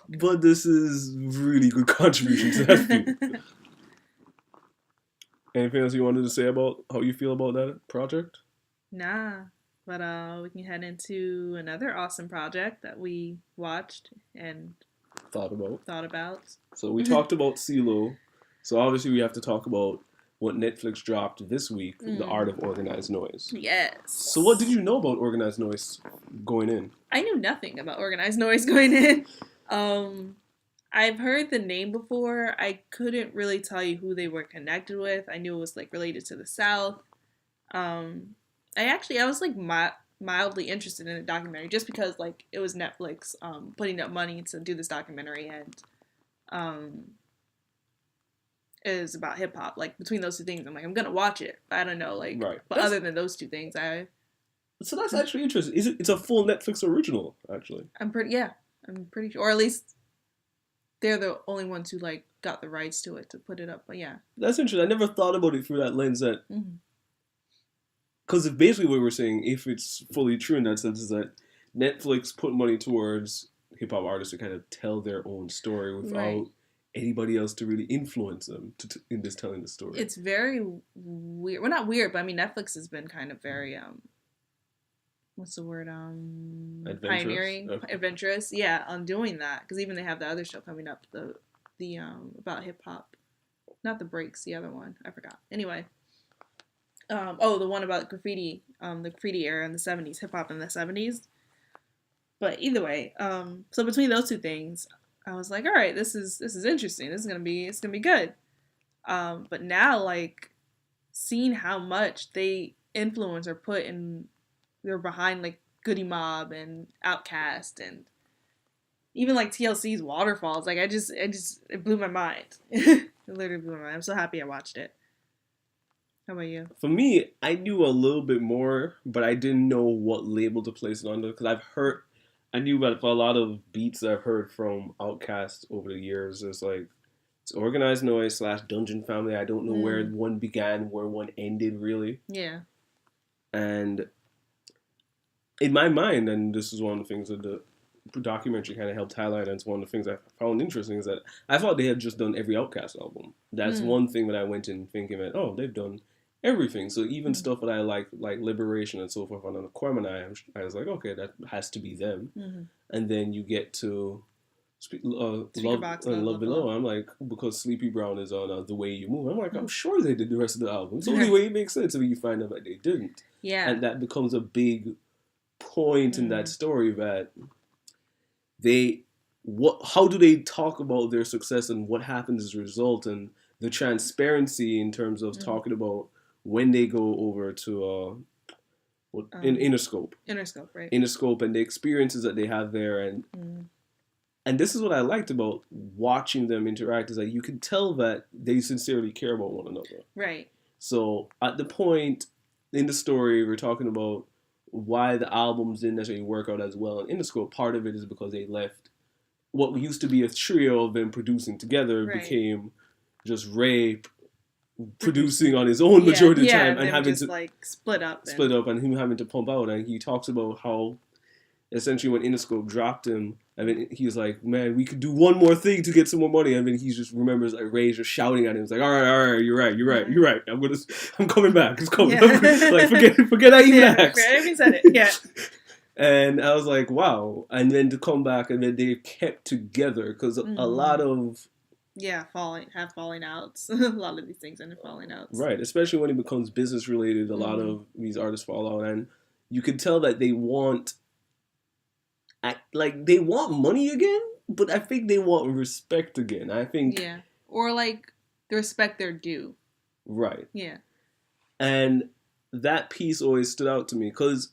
but this is really good contribution to that feel. Anything else you wanted to say about how you feel about that project? Nah, but we can head into another awesome project that we watched and Thought about. So we talked about CeeLo. So obviously we have to talk about what Netflix dropped this week, The Art of Organized Noize. Yes. So what did you know about Organized Noize going in? I knew nothing about Organized Noize going in. I've heard the name before. I couldn't really tell you who they were connected with. I knew it was like related to the South. I was like mildly interested in the documentary just because like it was Netflix putting up money to do this documentary, and it is about hip hop. Like between those two things, I'm like, I'm gonna watch it. I don't know, like, right. But other than those two things, So that's actually interesting. It's a full Netflix original, actually. I'm pretty sure, or at least they're the only ones who like got the rights to it to put it up. But yeah, that's interesting. I never thought about it through that lens. That because basically what we're saying, if it's fully true in that sense, is that Netflix put money towards hip hop artists to kind of tell their own story without anybody else to really influence them in this telling the story. It's very weird. Well, not weird, but I mean Netflix has been kind of very what's the word? Pioneering, adventurous. Yeah, on doing that, because even they have the other show coming up, the about hip hop, not the breaks, the other one, I forgot. Anyway, the one about graffiti, the graffiti era in the 70s, hip hop in the 70s. But either way, so between those two things, I was like, all right, this is interesting. It's gonna be good. But now, like, seeing how much they influence or put in, they're behind like Goody Mob and Outkast and even like TLC's Waterfalls. Like it blew my mind. It literally blew my mind. I'm so happy I watched it. How about you? For me, I knew a little bit more, but I didn't know what label to place it under because I knew about a lot of beats I've heard from Outkast over the years. It's like it's Organized Noize / Dungeon Family. I don't know where one began, where one ended, really. Yeah. And in my mind, and this is one of the things that the documentary kind of helped highlight, and it's one of the things I found interesting, is that I thought they had just done every Outkast album. That's one thing that I went in thinking that, oh, they've done everything. So even stuff that I like Liberation and so forth on the Cormani, I was like, okay, that has to be them. And then you get to Love Below. I'm like, because Sleepy Brown is on The Way You Move. I'm like, I'm sure they did the rest of the album. It's the only way it makes sense. So you find out that they didn't. Yeah. And that becomes a big point in that story that how do they talk about their success and what happens as a result, and the transparency in terms of talking about when they go over to Interscope, right? Interscope and the experiences that they have there, and this is what I liked about watching them interact, is that you can tell that they sincerely care about one another. Right. So at the point in the story, we're talking about why the albums didn't necessarily work out as well in Interscope. Part of it is because they left what used to be a trio of them producing together became just Ray producing on his own majority of the time and having to like split up and him having to pump out. And he talks about how essentially when Interscope dropped him, I mean, he was like, man, we could do one more thing to get some more money. And then he just remembers like Ray just shouting at him. He's like, all right, you're right. I'm coming back. It's coming. Yeah. Like, forget I even asked. Forget I even said it. Yeah. And I was like, wow. And then to come back and then they kept together because a lot of falling outs. A lot of these things end up falling outs. Right, especially when it becomes business related. A lot of these artists fall out, and you can tell that they want money again, but I think they want respect again. I think or like the respect they're due. Right. Yeah. And that piece always stood out to me because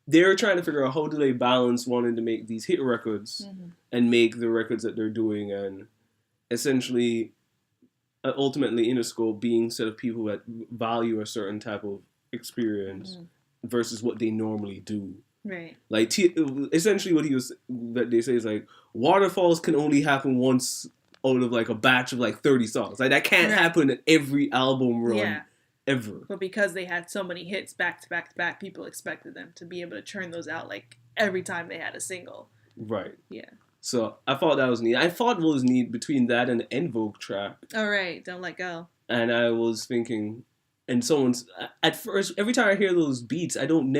they're trying to figure out how do they balance wanting to make these hit records and make the records that they're doing, and essentially ultimately Interscope being set of people that value a certain type of experience versus what they normally do. Right. Like essentially what that they say is like waterfalls can only happen once out of like a batch of like 30 songs. Like that can't happen in every album run ever. But because they had so many hits back to back to back, people expected them to be able to churn those out like every time they had a single. Right. Yeah. So I thought that was neat. I thought what was neat between that and the En Vogue track. All right, Don't Let Go. And I was thinking, and someone's at first every time I hear those beats, I don't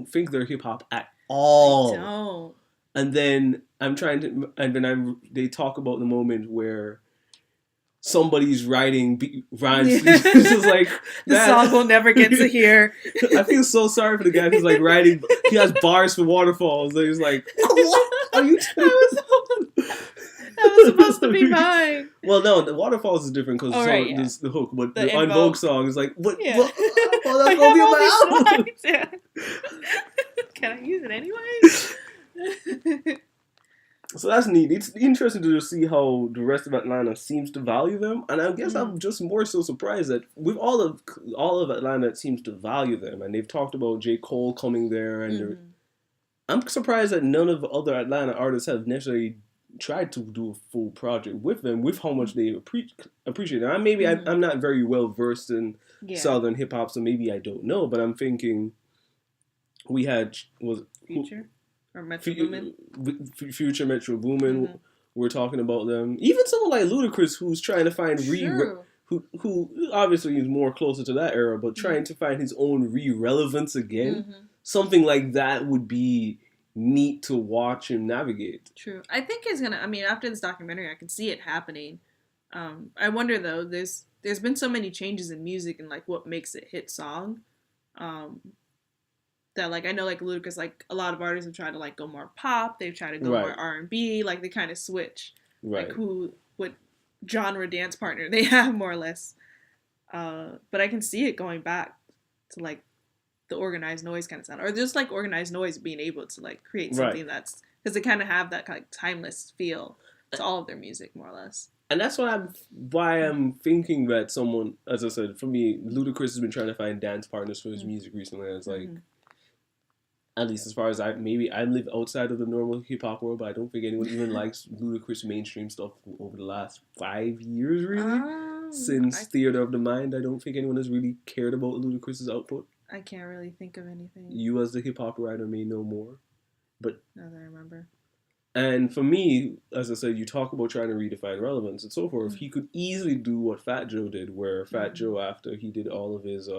think they're hip hop at all. I don't. And then they talk about the moment where somebody's writing rhymes. It's just like the song we'll never get to hear. I feel so sorry for the guy who's like writing. He has bars for waterfalls. And he's like, what are you doing? That was supposed to be mine. Well, no, the waterfalls is different because it's the hook, but the En Vogue song is like, what? Yeah. What? Oh, that's gonna be on my album. Yeah. Can I use it anyway? So that's neat. It's interesting to see how the rest of Atlanta seems to value them, and I guess I'm just more so surprised that with all of Atlanta, it seems to value them, and they've talked about J. Cole coming there, and I'm surprised that none of the other Atlanta artists have necessarily tried to do a full project with them, with how much they appreciate it. Maybe I'm not very well versed in Southern hip hop, so maybe I don't know, but I'm thinking we had Future. Or Metro Boomin. Future, Metro Boomin. We're talking about them. Even someone like Ludacris, who's trying to find who obviously is more closer to that era, but trying to find his own relevance again. Something like that would be neat to watch him navigate. True. I think it's gonna. I mean, after this documentary, I can see it happening. I wonder though. There's been so many changes in music and like what makes it hit song. That like I know like Ludacris, like a lot of artists have tried to like go more pop, they've tried to go more R&B, like they kind of switch like what genre dance partner they have more or less. But I can see it going back to like the Organized Noize kind of sound, or just like Organized Noize being able to like create something that's because they kind of have that kind of timeless feel to all of their music more or less. And that's why I'm thinking that someone, as I said, for me, Ludacris has been trying to find dance partners for his music recently. And it's like, at least as far as I live outside of the normal hip hop world, but I don't think anyone even likes Ludacris mainstream stuff over the last 5 years, really. Since Theater of the Mind, I don't think anyone has really cared about Ludacris's output. I can't really think of anything. You, as the hip hop writer, may know more, but now that I remember. And for me, as I said, you talk about trying to redefine relevance and so forth. He could easily do what Fat Joe did, where Fat Joe, after he did all of his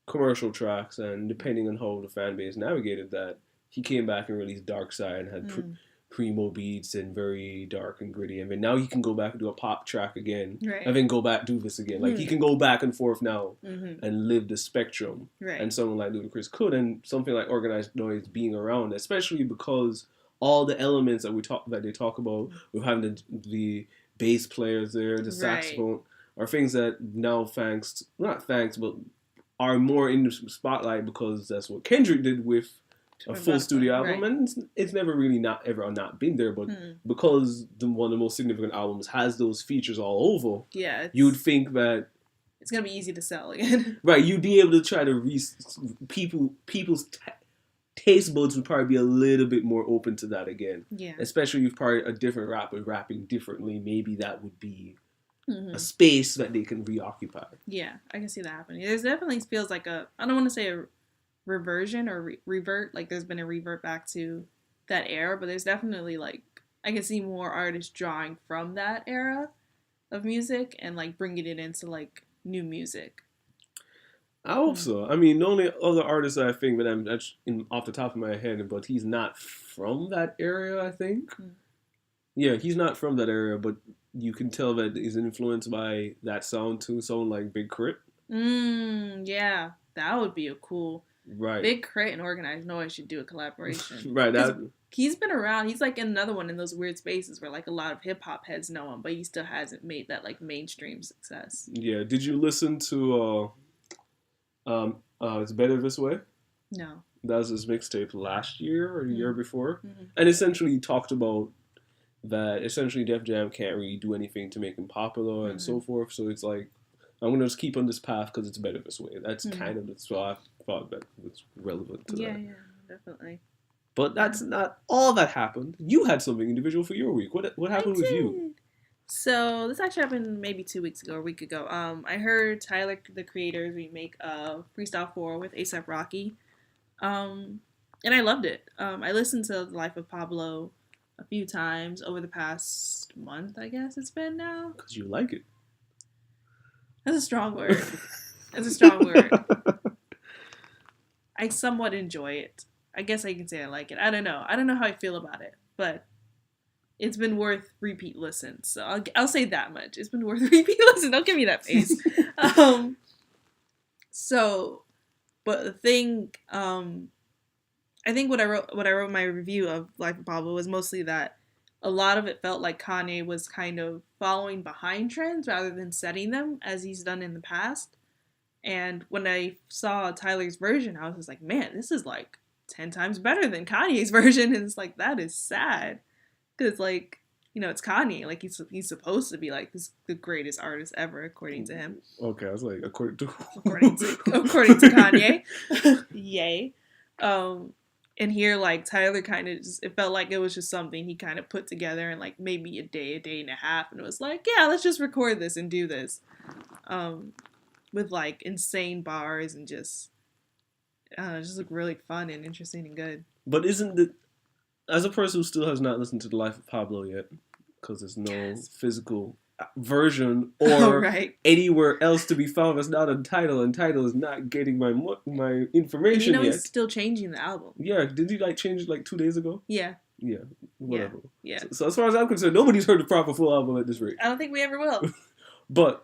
commercial tracks, and depending on how the fan base navigated that, he came back and released Dark Side and had primo beats and very dark and gritty. And then now he can go back and do a pop track again, and then go back do this again. Like he can go back and forth now and live the spectrum. And someone like Ludacris could, and something like Organized Noize being around, especially because all the elements that they talk about, with having the bass players there, the saxophone, are things that now but are more in the spotlight because that's what Kendrick did with a full studio album, and it's never really not been there. But because one of the most significant albums has those features all over, you'd think that it's gonna be easy to sell again. You'd be able to try to people's taste buds would probably be a little bit more open to that again. Yeah, especially if probably a different rapper rapping differently, maybe that would be a space that they can reoccupy. Yeah, I can see that happening. There's definitely feels like I don't want to say a reversion or revert, like there's been a revert back to that era, but there's definitely like, I can see more artists drawing from that era of music and like bringing it into like new music. I hope so. I mean, the only other artist I think that I'm off the top of my head, but he's not from that area, I think. Yeah, he's not from that area, but you can tell that he's influenced by that sound too. Someone like Big Crit. Yeah, that would be a cool. Big Crit and Organized Noize should do a collaboration. He's been around. He's like another one in those weird spaces where like a lot of hip hop heads know him, but he still hasn't made that like mainstream success. Yeah. Did you listen to It's Better This Way? No. That was his mixtape last year or the year before, and essentially he talked about that essentially Def Jam can't really do anything to make him popular and so Mm-hmm. forth. So it's like, I'm gonna just keep on this path because it's better this way. That's Mm-hmm. kind of the thought that was relevant to Yeah, that. yeah, definitely. But Yeah. that's not all that happened. You had something individual for your week. What I happened with you? did. So this actually happened maybe 2 weeks ago or a week ago. I heard Tyler, the Creator's remake of Freestyle 4 with ASAP Rocky. And I loved it. I listened to The Life of Pablo a few times over the past month, I guess it's been now. Because you like it. That's a strong word. That's a strong word. I somewhat enjoy it. I guess I can say I like it. I don't know. I don't know how I feel about it, but it's been worth repeat listens. So I'll say that much. It's been worth repeat listen. Don't give me that face. um, so, but the thing, I think what I wrote in my review of Life of Pablo was mostly that a lot of it felt like Kanye was kind of following behind trends rather than setting them as he's done in the past. And when I saw Tyler's version, I was just like, man, this is like 10 times better than Kanye's version. And it's like, that is sad. Because, like, it's Kanye. Like, he's supposed to be, like, the greatest artist ever, according to him. Okay, I was like, according to according to Kanye. Yay. And here, like, Tyler kind of just, it felt like it was just something he kind of put together in, like, maybe a day and a half. And it was like, yeah, let's just record this and do this. With, like, insane bars and just look really fun and interesting and good. But isn't it, as a person who still has not listened to The Life of Pablo yet, because there's no physical version or anywhere else to be found that's not on Tidal, and Tidal is not getting my information and yet. He's still changing the album. Yeah, did you like change it like 2 days ago? Yeah. Yeah, whatever. Yeah. So as far as I'm concerned, nobody's heard the proper full album at this rate. I don't think we ever will. But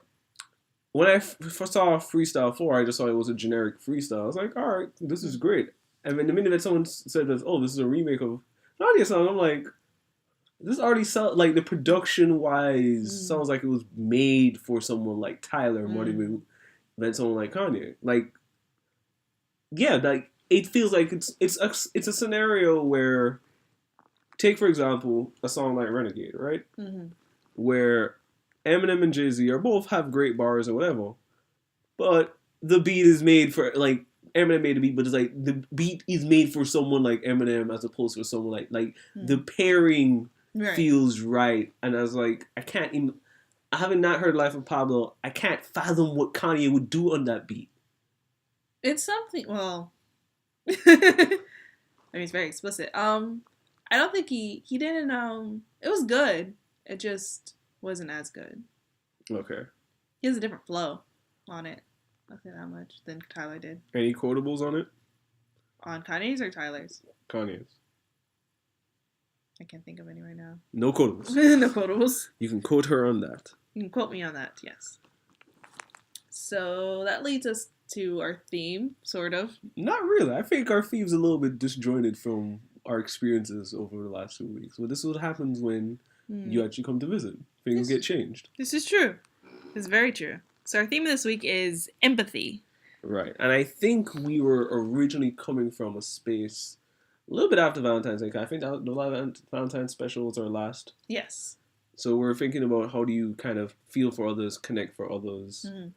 when I first saw Freestyle 4, I just thought it was a generic freestyle. I was like, all right, this is great. And then the minute that someone said that, oh, this is a remake of Kanye song, I'm like, this already sounds like the production wise sounds like it was made for someone like Tyler more than someone like Kanye. Like, yeah, like it feels like it's a scenario where, take for example a song like Renegade, right? Mm-hmm. Where Eminem and Jay-Z are both have great bars or whatever, but the beat is made for, like, Eminem made the beat, but it's like the beat is made for someone like Eminem as opposed to someone like the pairing feels right. And I was like, I haven't not heard Life of Pablo. I can't fathom what Kanye would do on that beat. It's something, well, I mean, it's very explicit. I don't think he didn't, it was good. It just wasn't as good. Okay. He has a different flow on it. I'll say that much than Tyler did. Any quotables on it? On Kanye's or Tyler's? Kanye's. I can't think of any right now. No quotables. No quotables. You can quote her on that. You can quote me on that, yes. So that leads us to our theme, sort of. Not really. I think our theme's a little bit disjointed from our experiences over the last 2 weeks. But this is what happens when you actually come to visit. Things get changed. This is true. This is very true. So our theme of this week is empathy. Right. And I think we were originally coming from a space a little bit after Valentine's Day. I think the Valentine's special was our last. Yes. So we're thinking about how do you kind of feel for others, connect for others. Mm-hmm.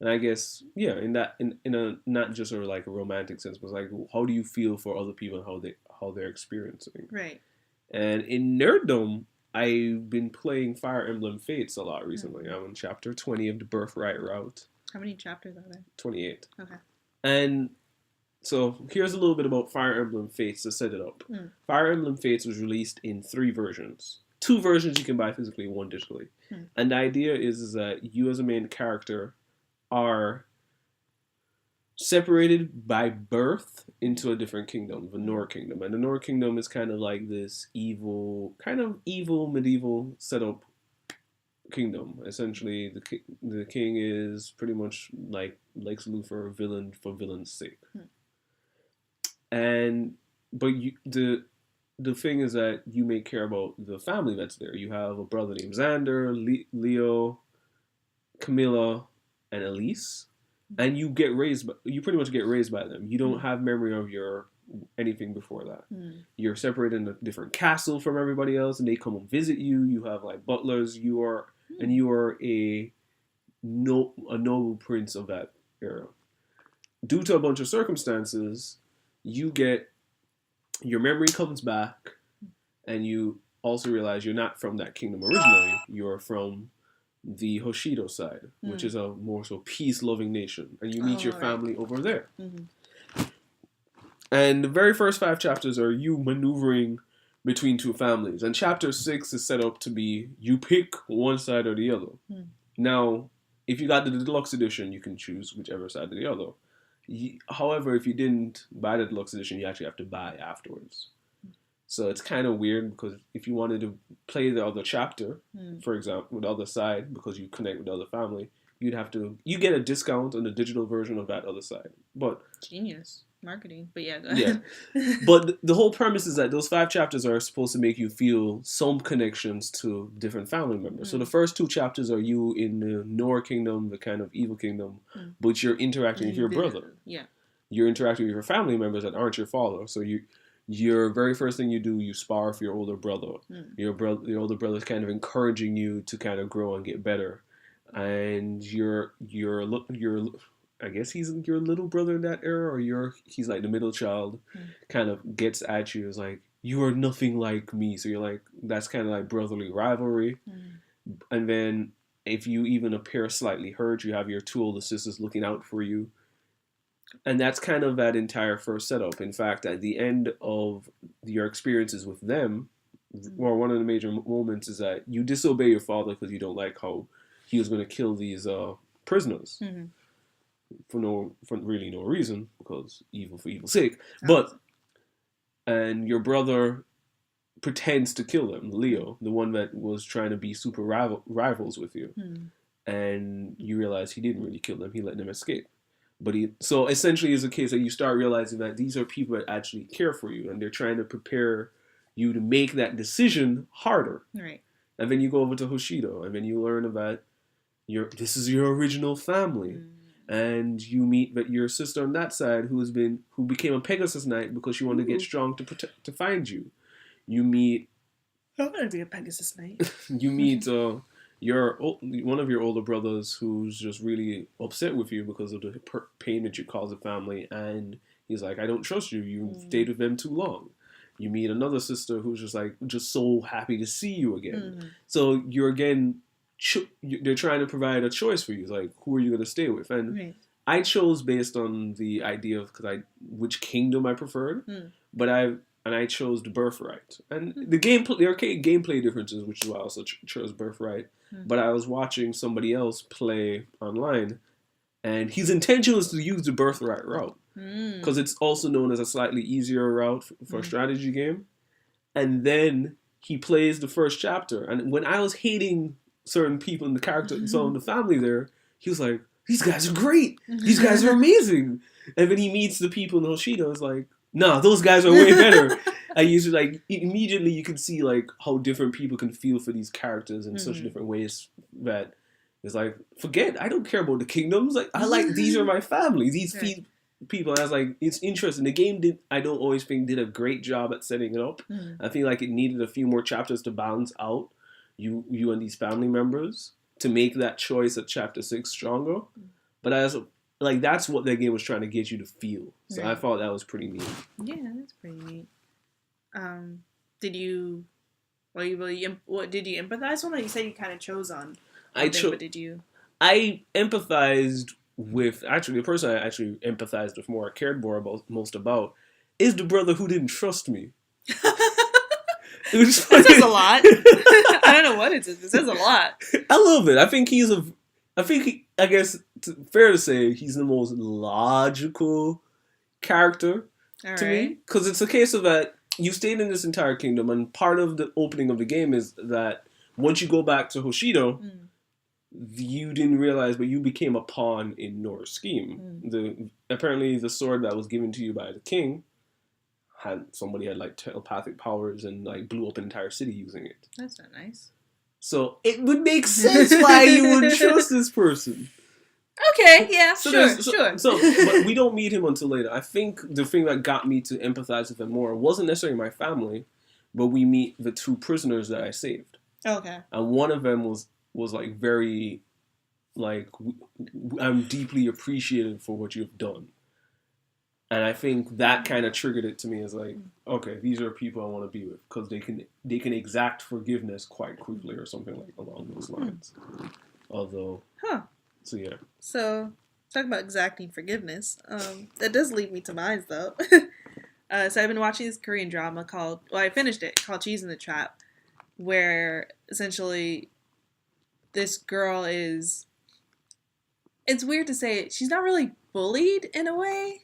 And I guess, yeah, in a not just sort of like a romantic sense, but like how do you feel for other people and how they're experiencing. Right. And in nerdom, I've been playing Fire Emblem Fates a lot recently. I'm on chapter 20 of the Birthright route. How many chapters are there? 28. Okay. And so here's a little bit about Fire Emblem Fates to set it up. Fire Emblem Fates was released in 3 versions. 2 versions you can buy physically, 1 digitally. And the idea is that you as a main character are separated by birth into a different kingdom, the Nord Kingdom. And the Nord Kingdom is kind of like this evil medieval setup kingdom. Essentially, the king is pretty much like Lex Luthor, villain for villain's sake. But the thing is that you may care about the family that's there. You have a brother named Xander, Leo, Camilla, and Elise. And you pretty much get raised by them. You don't have memory of your anything before that. Mm. You're separated in a different castle from everybody else, and they come and visit you. You have like butlers. You are a noble prince of that era. Due to a bunch of circumstances, you get your memory comes back, and you also realize you're not from that kingdom originally. You're from the Hoshido side, which is a more so peace-loving nation, and you meet your family over there. Mm-hmm. And the very first 5 chapters are you maneuvering between 2 families, and chapter 6 is set up to be you pick one side or the other. Mm. Now, if you got the deluxe edition, you can choose whichever side or the other. However, if you didn't buy the deluxe edition, you actually have to buy afterwards. So it's kind of weird because if you wanted to play the other chapter, for example, with the other side, because you connect with the other family, you get a discount on the digital version of that other side. But genius marketing. But yeah, go ahead. Yeah. But the whole premise is that those 5 chapters are supposed to make you feel some connections to different family members. So the first 2 chapters are you in the Nor Kingdom, the kind of evil kingdom, but you're interacting with your brother. Yeah. You're interacting with your family members that aren't your father. So your very first thing you do, you spar for your older brother. Your older brother's kind of encouraging you to kind of grow and get better. And you're I guess he's your little brother in that era, or he's like the middle child, kind of gets at you as like, you are nothing like me. So you're like, that's kind of like brotherly rivalry. And then if you even appear slightly hurt, you have your 2 older sisters looking out for you. And that's kind of that entire first setup. In fact, at the end of your experiences with them, well, one of the major moments is that you disobey your father because you don't like how he was going to kill these prisoners. Mm-hmm. For really no reason, because evil for evil's sake. But and your brother pretends to kill them, Leo, the one that was trying to be super rivals with you, and you realize he didn't really kill them; he let them escape. But so essentially, it's a case that you start realizing that these are people that actually care for you, and they're trying to prepare you to make that decision harder. Right. And then you go over to Hoshido, and then you learn about this is your original family. And you meet your sister on that side who became a Pegasus Knight because she wanted to get strong to find you. You meet. I want to be a Pegasus Knight. You meet one of your older brothers who's just really upset with you because of the pain that you cause the family, and he's like, "I don't trust you. You've dated with them too long." You meet another sister who's just so happy to see you again. So you're again. They're trying to provide a choice for you. It's like, who are you going to stay with? And I chose based on the idea of which kingdom I preferred, but I chose the birthright. And the gameplay, there are gameplay differences, which is why I also chose birthright. But I was watching somebody else play online, and his intention was to use the birthright route because it's also known as a slightly easier route for a strategy game. And then he plays the first chapter, and when I was hating certain people in the character, some of the family there, he was like, these guys are great. These guys are amazing. And then he meets the people in Hoshido. It's like, nah, those guys are way better. I usually immediately you can see how different people can feel for these characters in such different ways that it's like, forget, I don't care about the kingdoms. These are my family. These people. And I was like, it's interesting. The game I don't always think did a great job at setting it up. I feel like it needed a few more chapters to balance out you and these family members to make that choice at chapter 6 stronger. But that's what that game was trying to get you to feel. So I thought that was pretty neat. Yeah, that's pretty neat. Did you empathize with? You said you kind of chose on. But did you? I empathized with the person I actually empathized with more, cared more most about, is the brother who didn't trust me. It says a lot. I don't know what it says. It says a lot. I love it. I think I guess fair to say he's the most logical character to me. Because it's a case of that you stayed in this entire kingdom, and part of the opening of the game is that once you go back to Hoshido, you didn't realize, but you became a pawn in Nor's scheme. Apparently the sword that was given to you by the king somebody had telepathic powers and blew up an entire city using it. That's not nice. So it would make sense why you wouldn't trust this person. Okay, yeah, So sure, there's sure. but we don't meet him until later. I think the thing that got me to empathize with him more wasn't necessarily my family, but we meet the two prisoners that I saved, Okay. and one of them was like very like I'm deeply appreciated for what you've done, and I think that kind of triggered it to me as like, okay, these are people I want to be with because they can exact forgiveness quite quickly or something like along those lines. Although, Huh. so yeah. So, talking about exacting forgiveness, that does lead me to mine, though. So I've been watching this Korean drama called, well, I finished it, called Cheese in the Trap, where essentially this girl is, it's weird to say it, she's not really bullied in a way,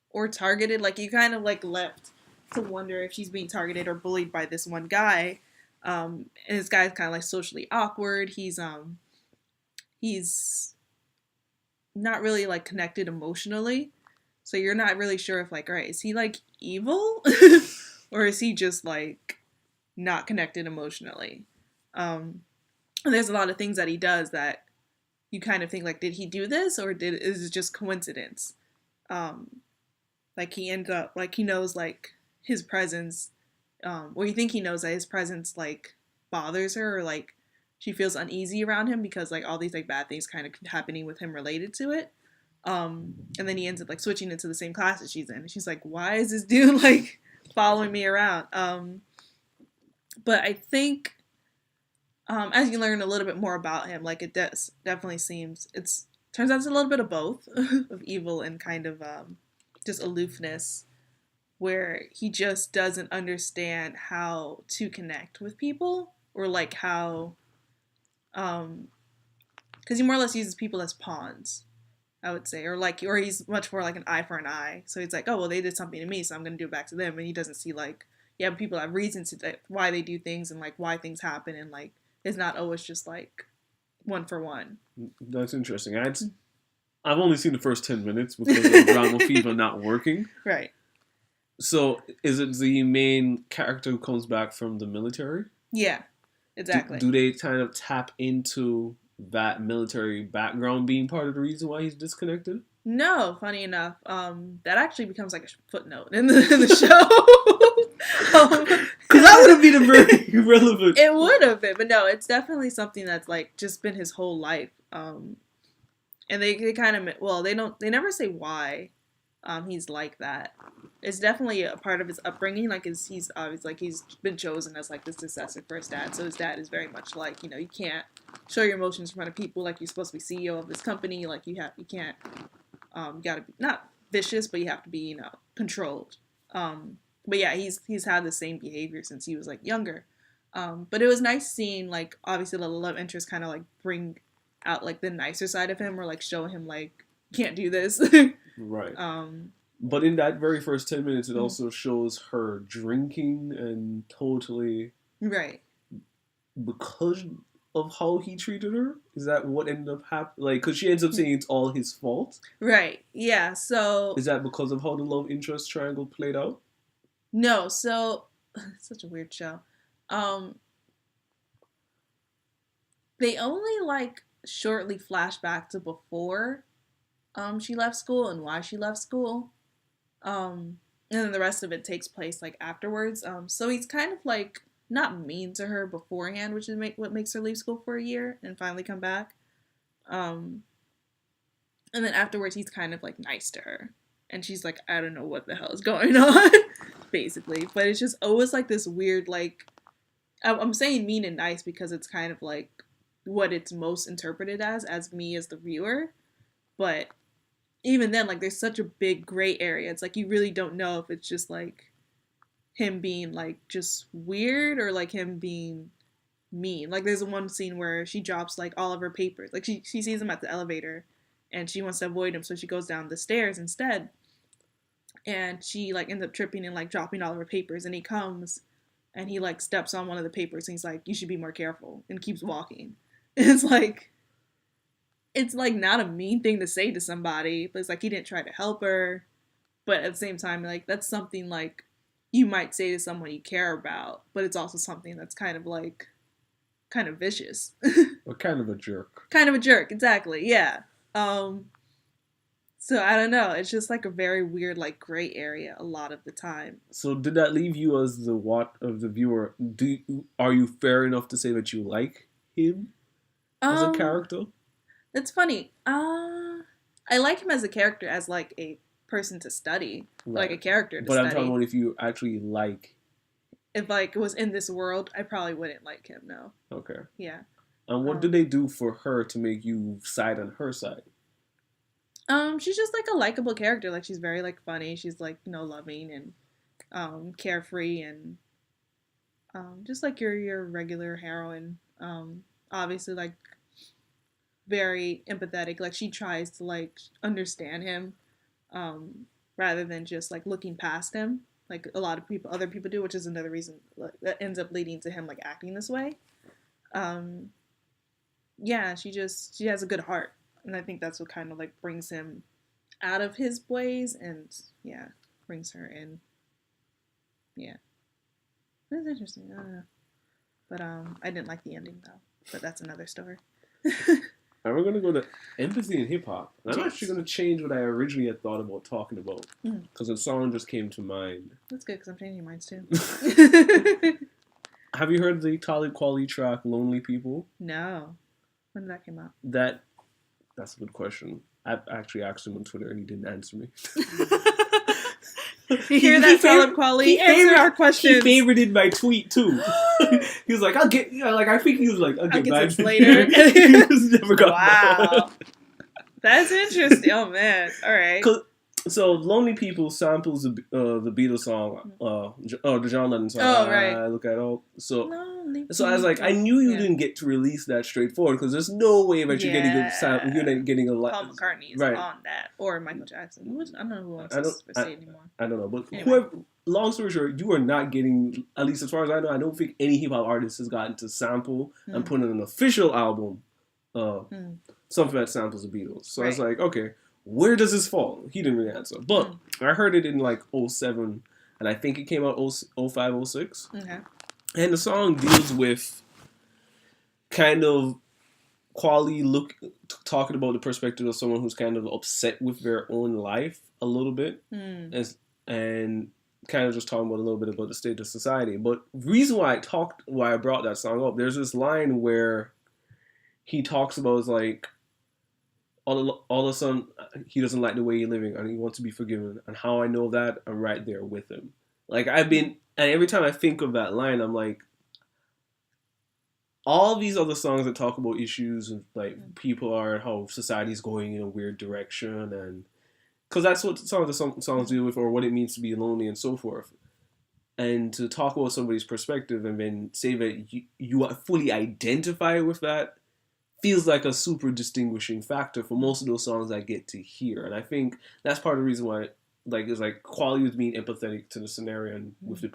or targeted. Like, you kind of, like, left to wonder if she's being targeted or bullied by this one guy. And this guy's kind of, like, socially awkward. He's not really, like, connected emotionally. So you're not really sure if, like, all right, is he, like, evil? Or is he just, like, not connected emotionally? And there's a lot of things that he does that you kind of think, like, did he do this? Or is it just coincidence? Like, he ends up, like, he knows, like, his presence, or you think he knows that his presence, like, bothers her, or, like, she feels uneasy around him because, like, all these, like, bad things kind of happening with him related to it. And then he ends up, like, switching into the same class that she's in. And she's like, why is this dude, like, following me around? But I think, as you learn a little bit more about him, like, it definitely seems, turns out it's a little bit of both, of evil and kind of, just aloofness, where he just doesn't understand how to connect with people, or, like, how, because he more or less uses people as pawns, I would say, or he's much more like an eye for an eye. So he's like, oh, well, they did something to me, so I'm going to do it back to them. And he doesn't see, like, yeah, people have reasons to why they do things, and, like, why things happen, and, like, it's not always just, like, one for one. That's interesting. I've only seen the first 10 minutes because of drama fever not working. Right. So is it the main character who comes back from the military? Yeah, exactly. Do they kind of tap into that military background being part of the reason why he's disconnected? No, funny enough, that actually becomes like a footnote in the show. Because that would have been a very relevant. It would have been, but no, it's definitely something that's, like, just been his whole life. And they kind of, well, they never say why he's like that. It's definitely a part of his upbringing. Like, he's obviously, like, he's been chosen as, like, the successor for his dad. So his dad is very much like, you can't show your emotions in front of people. Like, you're supposed to be CEO of this company. Like, you can't, you gotta be not vicious, but you have to be, controlled. But yeah, he's had the same behavior since he was, like, younger. But it was nice seeing, like, obviously the love interest kind of, like, bring out, like, the nicer side of him, or, like, show him, like, can't do this. Right. But in that very first 10 minutes, it also shows her drinking and totally... Right. Because of how he treated her? Is that what ended up happening? Like, because she ends up saying it's all his fault? Right. Yeah, so... Is that because of how the love interest triangle played out? No, so... It's such a weird show. They only, like, shortly flash back to before she left school and why she left school. And then the rest of it takes place, like, afterwards. So he's kind of, like, not mean to her beforehand, which is what makes her leave school for a year and finally come back. And then afterwards, he's kind of, like, nice to her. And she's like, I don't know what the hell is going on, basically. But it's just always, like, this weird, like... I'm saying mean and nice because it's kind of, like, what it's most interpreted as me as the viewer. But... even then, like, there's such a big gray area. It's like you really don't know if it's just, like, him being, like, just weird, or, like, him being mean. Like, there's one scene where she drops, like, all of her papers. Like, she sees him at the elevator, and she wants to avoid him, so she goes down the stairs instead. And she, like, ends up tripping and, like, dropping all of her papers. And he comes, and he, like, steps on one of the papers, and he's like, you should be more careful, and keeps walking. And it's, like, not a mean thing to say to somebody, but it's, like, he didn't try to help her. But at the same time, like, that's something, like, you might say to someone you care about, but it's also something that's kind of, like, kind of vicious. Or kind of a jerk. Kind of a jerk, exactly. Yeah. So I don't know. It's just like a very weird, like gray area a lot of the time. So did that leave you as the viewer? Are you fair enough to say that you like him as a character? It's funny. I like him as a character, as like a person to study, Right. like a character to But study. I'm talking about if you actually like. If like it was in this world, I probably wouldn't like him. No. Okay. Yeah. And what did they do for her to make you side on her side? She's just like a likable character. Like she's very like funny. She's like loving and carefree and just like your regular heroine. Obviously like very empathetic. Like she tries to like understand him, rather than just like looking past him, like a lot of other people do, which is another reason that ends up leading to him like acting this way. Yeah, she has a good heart, and I think that's what kind of like brings him out of his ways, and yeah, brings her in. Yeah, it's interesting. I don't know, but I didn't like the ending though. But that's another story. And we're gonna go to empathy in hip hop. I'm actually gonna change what I originally had thought about talking about because a song just came to mind. That's good because I'm changing mine too. Have you heard the Talib Kweli track "Lonely People"? No. When did that come out? That's a good question. I actually asked him on Twitter and he didn't answer me. You hear that, Talib Kweli? He answered our questions. He favorited my tweet too. He was like, "I'll get," like I think he was like, "I'll get back to later." He just never got wow, that's interesting. Oh man, all right. So, "Lonely People" samples the Beatles song, the John Lennon song. Oh right. I look at all. So So I was like, I knew you didn't get to release that straightforward because there's no way that you're getting a Paul McCartney is on that, or Michael Jackson. I don't know who else to say anymore. I don't know, but anyway. Whoever. Long story short, you are not getting, at least as far as I know, I don't think any hip hop artist has gotten to sample and put in an official album something that samples the Beatles. So I was like, okay, where does this fall? He didn't really answer. But I heard it in like 07, and I think it came out 05, 06. Okay. And the song deals with kind of talking about the perspective of someone who's kind of upset with their own life a little bit. And kind of just talking about a little bit about the state of society. But the reason why I brought that song up, there's this line where he talks about is like, all of a sudden, he doesn't like the way you're living and he wants to be forgiven. And how I know that, I'm right there with him. Like, and every time I think of that line, I'm like, all these other songs that talk about issues and like people are, how society's going in a weird direction, and because that's what some of the songs deal with, or what it means to be lonely and so forth. And to talk about somebody's perspective and then say that you fully identify with that feels like a super distinguishing factor for most of those songs I get to hear. And I think that's part of the reason why, like, it's like Quali was being empathetic to the scenario and with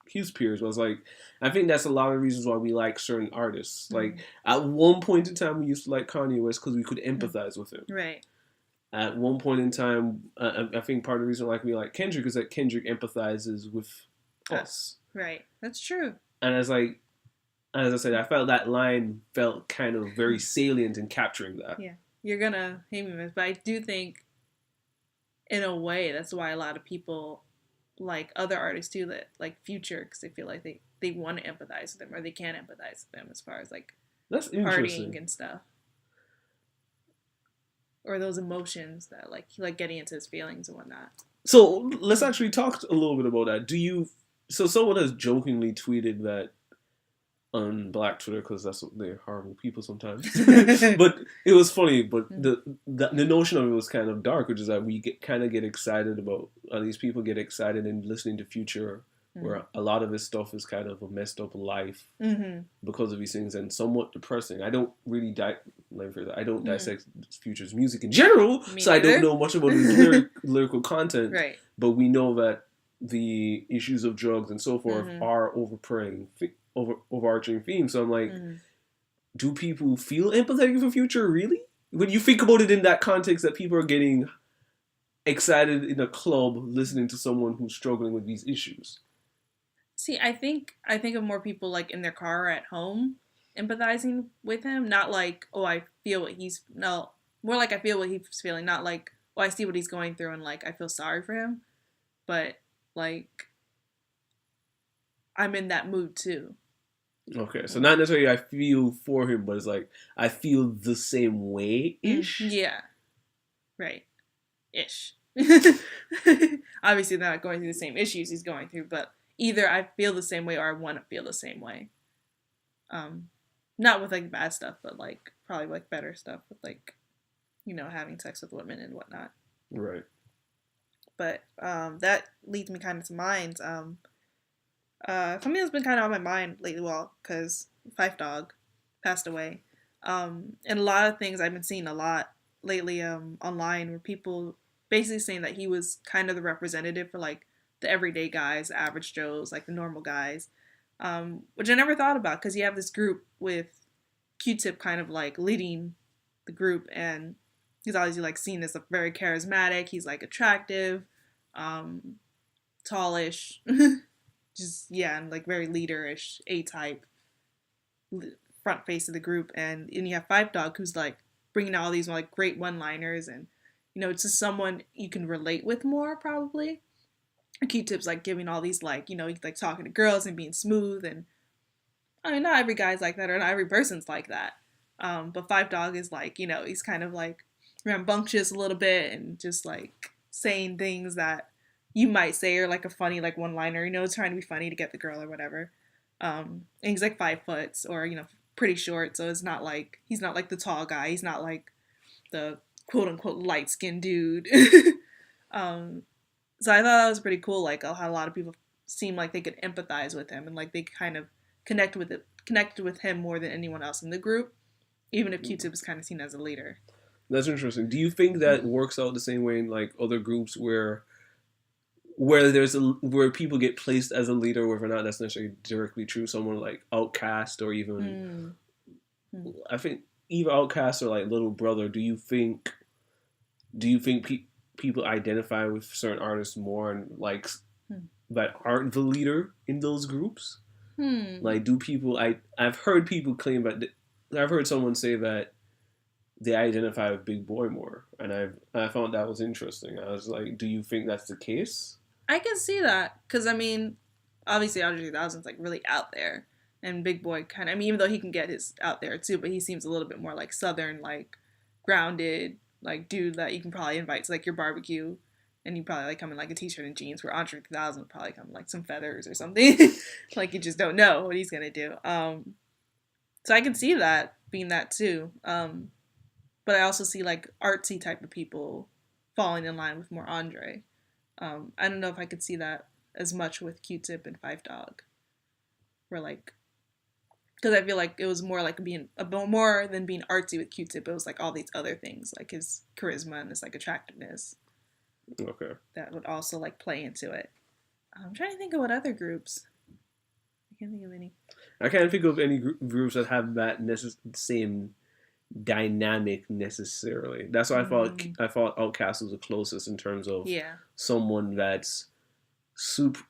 his peers. Was like, I think that's a lot of reasons why we like certain artists. Like, at one point in time, we used to like Kanye West because we could empathize with him. Right. At one point in time, I think part of the reason why we like Kendrick is that Kendrick empathizes with us. Right. That's true. And as I said, I felt that line felt kind of very salient in capturing that. Yeah. You're going to hate me, but I do think, in a way, that's why a lot of people like other artists too, that like Future, because they feel like they want to empathize with them, or they can empathize with them as far as like that's partying and stuff. Or those emotions that like getting into his feelings and whatnot. So let's actually talk a little bit about that. So someone has jokingly tweeted that on Black Twitter, because that's what they're horrible people sometimes. But it was funny. But the notion of it was kind of dark, which is that we get excited about. At least people get excited in listening to Future, where a lot of his stuff is kind of a messed up life because of these things, and somewhat depressing. I don't really dissect Future's music in general, so I don't know much about his lyrical content. Right. But we know that the issues of drugs and so forth are overarching themes. So I'm like, do people feel empathetic for Future, really? When you think about it in that context, that people are getting excited in a club listening to someone who's struggling with these issues. See, I think of more people like in their car or at home, empathizing with him. Not like, oh, I feel what he's no, more like I feel what he's feeling. Not like, oh, I see what he's going through and like I feel sorry for him, but like I'm in that mood too. Okay, so not necessarily I feel for him, but it's like I feel the same way ish. Yeah, right, ish. Obviously, they're not going through the same issues he's going through, but either I feel the same way or I want to feel the same way. Not with like bad stuff, but like probably like better stuff with like, having sex with women and whatnot. Right. But that leads me kind of to mind. Something that's been kind of on my mind lately, well, because Fife Dog passed away. And a lot of things I've been seeing a lot lately online where people basically saying that he was kind of the representative for like the everyday guys, the average Joes, like the normal guys, which I never thought about because you have this group with Q-Tip kind of like leading the group, and he's obviously like seen as like very charismatic. He's like attractive, tallish, just yeah, and like very leaderish, A-type, front face of the group. And you have Five Dog, who's like bringing all these like great one-liners, and it's just someone you can relate with more probably. Q-Tip's like giving all these like he's like talking to girls and being smooth, and I mean not every guy's like that or not every person's like that. But Five Dog is like he's kind of like rambunctious a little bit and just like saying things that you might say are like a funny like one liner, trying to be funny to get the girl or whatever. And he's like 5 foot or pretty short, so it's not like he's not like the tall guy. He's not like the quote unquote light skinned dude. So I thought that was pretty cool. Like how a lot of people seem like they could empathize with him and like they kind of connected with him more than anyone else in the group, even if Q-Tip is kind of seen as a leader. That's interesting. Do you think that works out the same way in like other groups where where people get placed as a leader, whether or not that's necessarily directly true? Someone like Outcast or even I think either Outcast or like Little Brother. Do you think people identify with certain artists more and like that aren't the leader in those groups? Like, do people? I've heard people claim that. I've heard someone say that they identify with Big Boy more, and I found that was interesting. I was like, do you think that's the case? I can see that because I mean, obviously, Andre 3000's like really out there, and Big Boy kind of. I mean, even though he can get his out there too, but he seems a little bit more like Southern, like grounded, like dude that you can probably invite to like your barbecue. And you probably like come in like a t-shirt and jeans, where Andre 3000 would probably come in like some feathers or something. Like you just don't know what he's gonna do. So I can see that being that too. But I also see like artsy type of people falling in line with more Andre. I don't know if I could see that as much with Q-Tip and Five Dog. Where like, because I feel like it was more like being more than being artsy with Q-Tip. It was like all these other things, like his charisma and his like attractiveness. Okay. That would also like play into it. I'm trying to think of what other groups. I can't think of any. I can't think of any groups that have that same dynamic necessarily. That's why I thought Outkast was the closest in terms of someone that's super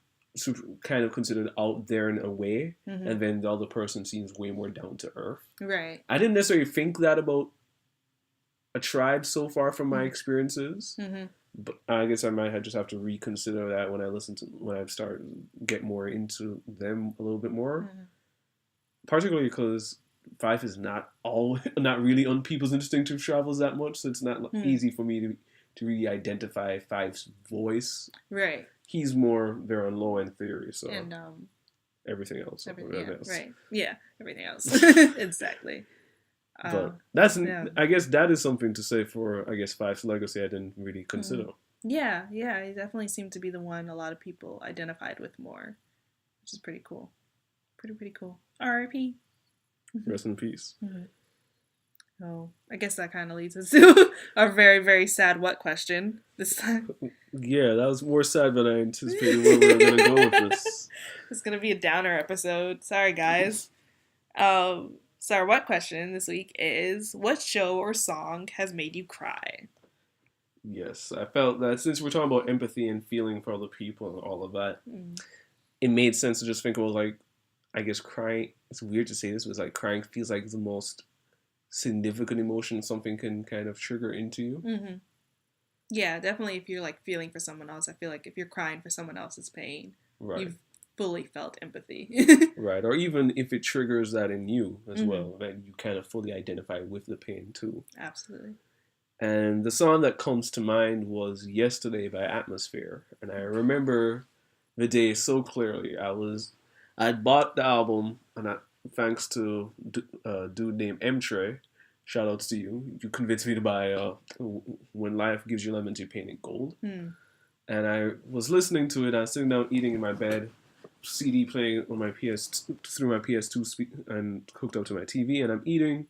kind of considered out there in a way, and then the other person seems way more down to earth. Right. I didn't necessarily think that about a tribe so far from my experiences. But I guess I might just have to reconsider that when I start get more into them a little bit more. Particularly because Fife is not really on people's instinctive travels that much, so it's not easy for me to really identify Fife's voice. Right. He's more there on Low End Theory, so and everything else. Everything else. Right. Yeah, everything else. Exactly. But I guess that is something to say for Fife's legacy. I didn't really consider. Yeah, he definitely seemed to be the one a lot of people identified with more, which is pretty cool. Pretty cool. R.I.P. Rest in peace. Oh, I guess that kind of leads us to our very, very sad what question this time. Yeah, that was more sad than I anticipated where we were going to go with this. It's going to be a downer episode. Sorry, guys. So our what question this week is, what show or song has made you cry? Yes, I felt that since we're talking about empathy and feeling for other people and all of that, it made sense to just think about like, I guess crying, it's weird to say this, but it's like crying feels like the most significant emotion something can kind of trigger into you. Mm-hmm. Yeah, definitely. If you're like feeling for someone else, I feel like if you're crying for someone else's pain, Right. you've fully felt empathy. Right. Or even if it triggers that in you as Mm-hmm. well, then you kind of fully identify with the pain too. Absolutely. And the song that comes to mind was Yesterday by Atmosphere. And I remember the day so clearly. I'd bought the album, and thanks to a dude named M. Trey, shout outs to you. You convinced me to buy When Life Gives You Lemons, You Paint It Gold. Hmm. And I was listening to it. I was sitting down eating in my bed, CD playing on my through my PS2 and hooked up to my TV, and I'm eating.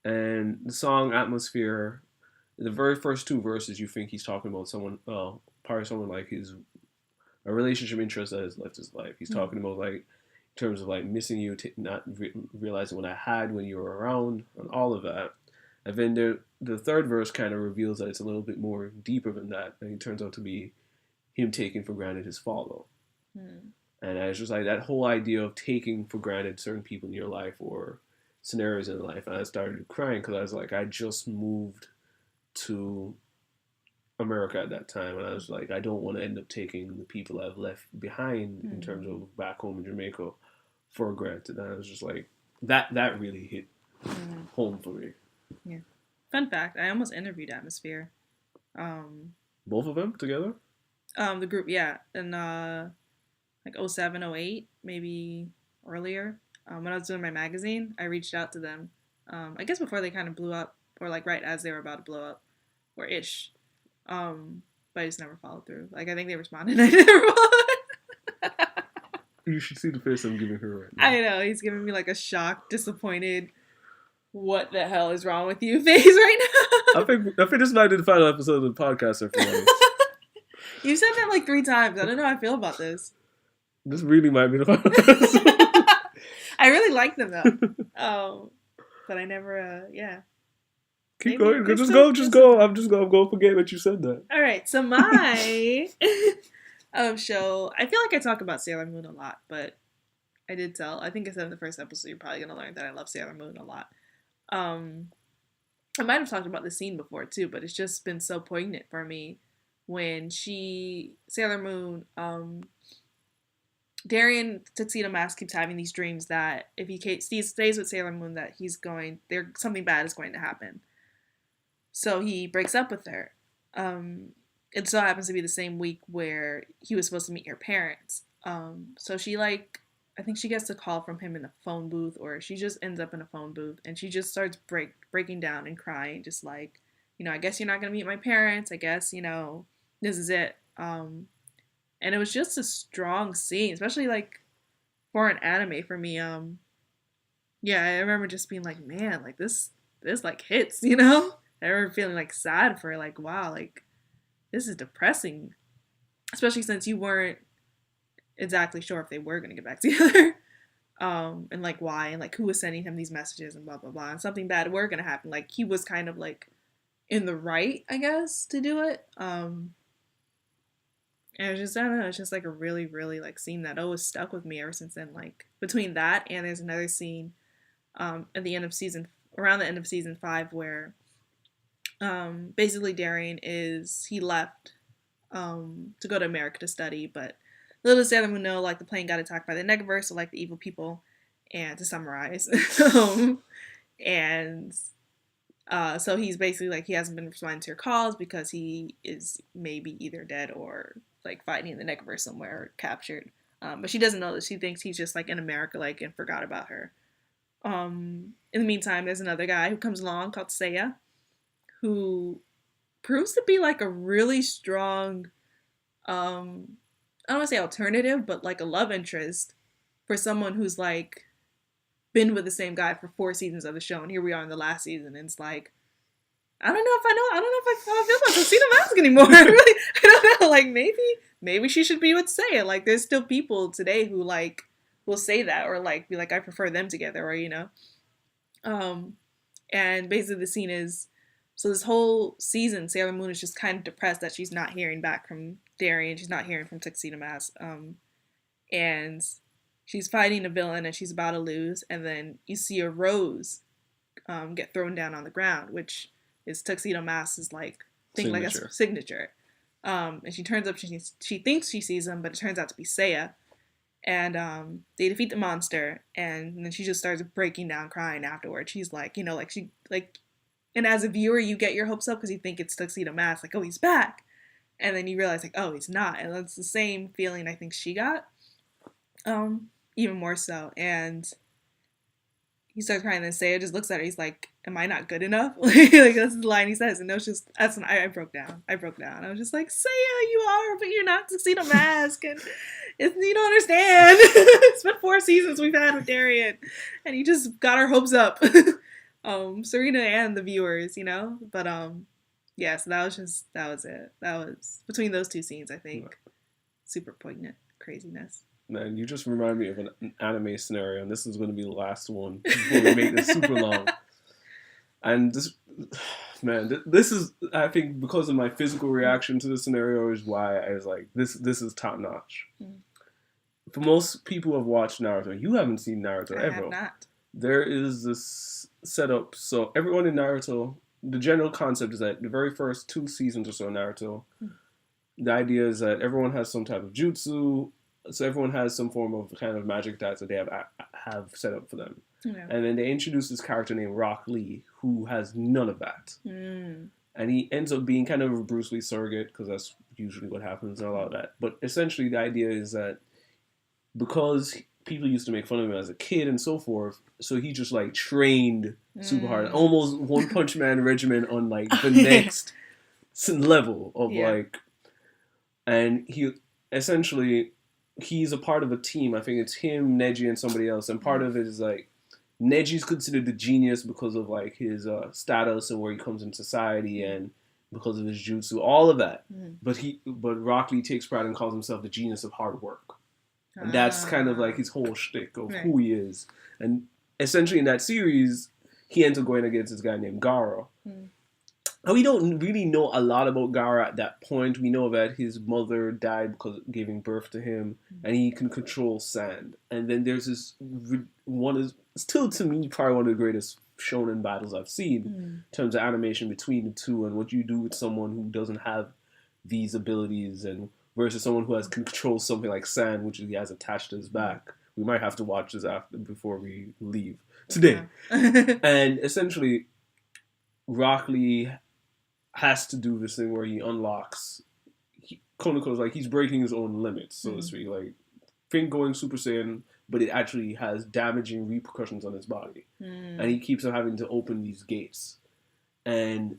And the song Atmosphere, the very first two verses, you think he's talking about someone, probably someone like a relationship interest that has left his life. He's talking about like in terms of like missing you, not realizing what I had when you were around, and all of that. And then the third verse kind of reveals that it's a little bit more deeper than that, and it turns out to be him taking for granted his follow. And I was just like that whole idea of taking for granted certain people in your life or scenarios in life, and I started crying because I was like, I just moved to America at that time, and I was like, I don't want to end up taking the people I've left behind in terms of back home in Jamaica for granted. And I was just like, that really hit home for me. Yeah. Fun fact: I almost interviewed Atmosphere. Both of them together? The group, yeah, in like 07, 08, maybe earlier. When I was doing my magazine, I reached out to them. I guess before they kind of blew up, or like right as they were about to blow up, or ish. But I just never followed through. Like I think they responded, and I never followed. You should see the face I'm giving her right now. I know he's giving me like a shocked, disappointed, what the hell is wrong with you face right now. I think this might be the final episode of the podcast, everyone. You said that like 3 times. I don't know how I feel about this. This really might be the final episode. I really like them though. But I never, yeah. Keep going. Just go. I'm going to forget that you said that. All right. So my show, I feel like I talk about Sailor Moon a lot, but I think I said in the first episode, you're probably going to learn that I love Sailor Moon a lot. I might have talked about the scene before too, but it's just been so poignant for me when Sailor Moon, Darien Tuxedo Mask keeps having these dreams that if he stays with Sailor Moon, that something bad is going to happen. So he breaks up with her. It so happens to be the same week where he was supposed to meet her parents. So she I think she gets a call from him in a phone booth, or she just ends up in a phone booth, and she just starts breaking down and crying, just like, I guess you're not gonna meet my parents. I guess this is it. And it was just a strong scene, especially like for an anime for me. Yeah, I remember just being like, man, like this like hits, I remember feeling like sad for like, wow, like this is depressing, especially since you weren't exactly sure if they were gonna get back together, and like why, and like who was sending him these messages and blah blah blah, and something bad were gonna happen. Like he was kind of like in the right, I guess, to do it. And it's just, I don't know, it's just like a really, really like scene that always stuck with me ever since then. Like between that and there's another scene around the end of season 5 where basically Darien he left to go to America to study, but little does Sailor Moon know, like the plane got attacked by the Negaverse, so like the evil people, and to summarize, and so he's basically like, he hasn't been responding to your calls because he is maybe either dead or like fighting in the Negaverse somewhere, or captured. But she doesn't know that. She thinks he's just like in America, like, and forgot about her. In the meantime, there's another guy who comes along called Seiya, who proves to be like a really strong, I don't want to say alternative, but like a love interest for someone who's like been with the same guy for 4 seasons of the show, and here we are in the last season, and it's like, I don't know if I feel about Tuxedo Mask anymore. I don't know. Like maybe she should be with Seiya. Like there's still people today who like will say that, or like be like, I prefer them together, or and basically the scene is, so this whole season Sailor Moon is just kind of depressed that she's not hearing back from Darien. She's not hearing from Tuxedo Mask. And she's fighting a villain and she's about to lose, and then you see a rose get thrown down on the ground, which is Tuxedo Mask's like thing, like a signature. And she turns up, she thinks she sees him, but it turns out to be Seiya. And they defeat the monster, and then she just starts breaking down crying afterwards. She's like, you know, like she like, and as a viewer, you get your hopes up because you think it's Tuxedo Mask, like, oh, he's back, and then you realize like, oh, he's not, and that's the same feeling I think she got, even more so. And he starts crying, and then Seiya just looks at her. He's like, "Am I not good enough?" Like that's the line he says, and it was just that's when I broke down. I was just like, Seiya, you are, but you're not Tuxedo Mask, and you don't understand. It's been 4 seasons we've had with Darien, and he just got our hopes up. Serena and the viewers, you know. But yeah. So that was it. That was between those 2 scenes. I think super poignant craziness. Man, you just remind me of an anime scenario, and this is going to be the last one before we make this super long. And this, man, this is, I think, because of my physical reaction to the scenario, is why I was like, this is top notch. Mm. For most people who have watched Naruto, you haven't seen Naruto ever. I have not. There is this setup. So everyone in Naruto, the general concept is that the very first 2 seasons or so of Naruto, the idea is that everyone has some type of jutsu. So everyone has some form of kind of magic that they have set up for them. Yeah. And then they introduce this character named Rock Lee, who has none of that. Mm. And he ends up being kind of a Bruce Lee surrogate, because that's usually what happens and a lot of that. But essentially the idea is that because people used to make fun of him as a kid and so forth, so he just like trained super hard. Almost One Punch Man regimen on like the next level of like... And he essentially... He's a part of a team. I think it's him, Neji, and somebody else. And part of it is like Neji's considered the genius because of like his status and where he comes in society, and because of his jutsu, all of that. But Rock Lee takes pride and calls himself the genius of hard work. And that's kind of like his whole shtick of who he is. And essentially in that series, he ends up going against this guy named Gaara. And we don't really know a lot about Gaara at that point. We know that his mother died because of giving birth to him, and he can control sand. And then there's this one is still to me probably one of the greatest shonen battles I've seen in terms of animation between the two, and what you do with someone who doesn't have these abilities, and versus someone who can control something like sand, which he has attached to his back. We might have to watch this before we leave today. Yeah. And essentially, Rock Lee has to do this thing where he unlocks, Konoko's like he's breaking his own limits, so to speak. Like, think going Super Saiyan, but it actually has damaging repercussions on his body, and he keeps on having to open these gates, and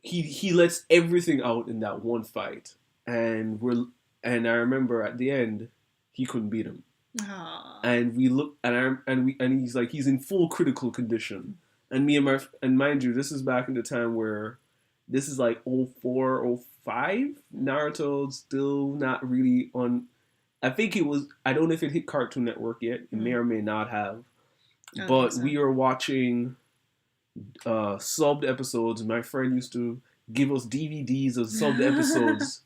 he lets everything out in that one fight, and I remember at the end he couldn't beat him. Aww. And we look, and he's like he's in full critical condition, and mind you, this is back in the time where. This is like 04, 05. Naruto's still not really on... I think it was... I don't know if it hit Cartoon Network yet. It may or may not have. But we are watching subbed episodes. My friend used to give us DVDs of subbed episodes.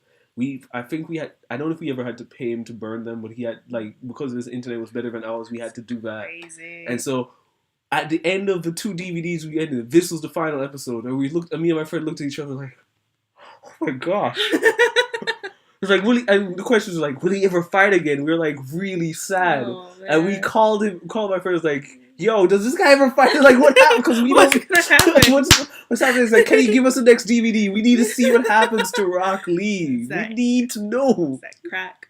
I think we had... I don't know if we ever had to pay him to burn them, but he had, like... Because his internet was better than ours, we had to do that. Crazy. And so... At the end of the 2 DVDs we ended, this was the final episode, and me and my friend looked at each other like, oh my gosh. It's like, and the question was like, will he ever fight again? We were like really sad. Oh, and we called my friend, was like, yo, does this guy ever fight? Like, what happened? Because we what's gonna happen? What's happening? It's like, can you give us the next DVD? We need to see what happens to Rock Lee. We need to know. That crack.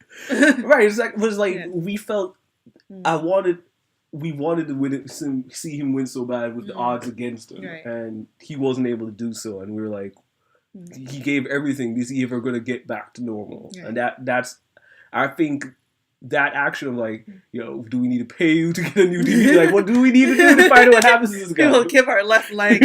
Right, we felt, we wanted to see him win so bad with the odds against him, and he wasn't able to do so. And we were like, he gave everything. Is he ever going to get back to normal? And that's, I think, that action of like, do we need to pay you to get a new DVD? Like, what do we need to do to find out what happens to this guy? We'll give our left leg.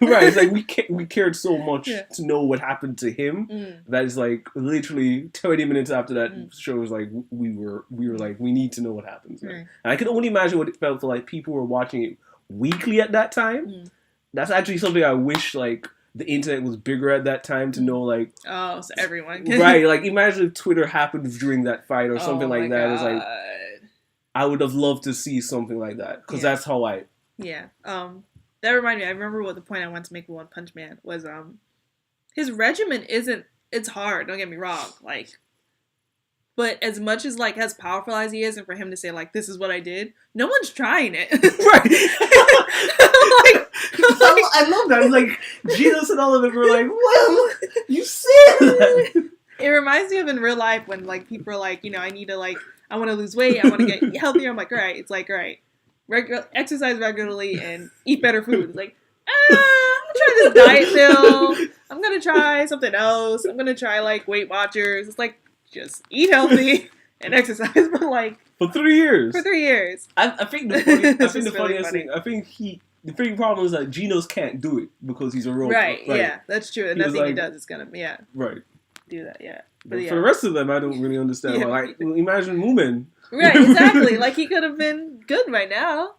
Right, it's like we cared so much to know what happened to him that it's like literally 20 minutes after that show was like we were like we need to know what happens. And I can only imagine what it felt for like people who were watching it weekly at that time. That's actually something I wish like the internet was bigger at that time to know, like... Oh, so everyone can... Right, like, imagine if Twitter happened during that fight or something like that. God. It's like... I would have loved to see something like that because that's how I. Yeah. That reminded me. I remember what the point I wanted to make with One Punch Man was. His regimen isn't. It's hard. Don't get me wrong. Like, but as much as like as powerful as he is, and for him to say like, "This is what I did," no one's trying it. Right. I love that. It's like Jesus and all of them were like, "Well, you said that." It reminds me of in real life when like people are like, I need to like, I want to lose weight, I want to get healthier. I'm like, all right. It's like, all right, exercise regularly and eat better food. It's like, I'm gonna try this diet pill. I'm gonna try something else. I'm gonna try like Weight Watchers. It's like, just eat healthy and exercise for like for 3 years. For 3 years. I think the funniest thing. I think the big problem is that Genos can't do it because he's a robot. Right. Yeah, that's true. And nothing he does is gonna right. Do that. Yeah. But for the rest of them, I don't really understand. Yeah. Like, imagine Moomin. Right. Exactly. Like he could have been good right now.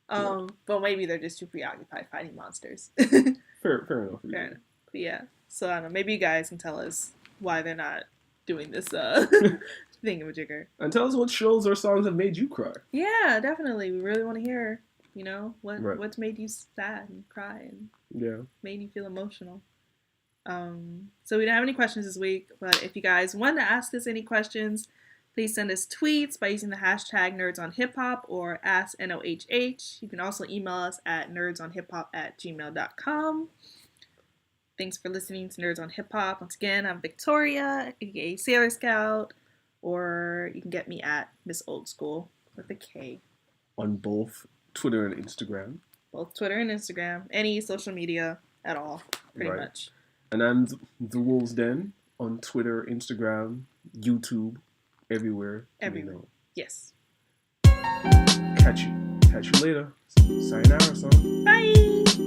But maybe they're just too preoccupied fighting monsters. Fair enough. Fair enough. But yeah. So I don't know. Maybe you guys can tell us why they're not doing this thingamajigger. And tell us what shows or songs have made you cry. Yeah, definitely. We really want to hear, what's made you sad and cry and made you feel emotional. So we don't have any questions this week, but if you guys want to ask us any questions, please send us tweets by using the hashtag nerdsonhiphop or askNOHH. You can also email us at nerdsonhiphop@gmail.com. Thanks for listening to Nerds on Hip Hop. Once again, I'm Victoria, aka Sailor Scout, or you can get me at Miss Old School with a K. On both Twitter and Instagram. Both Twitter and Instagram. Any social media at all, pretty much. And I'm The Wolves Den on Twitter, Instagram, YouTube, everywhere. Everywhere. Yes. Catch you later. Sayonara, son. Bye.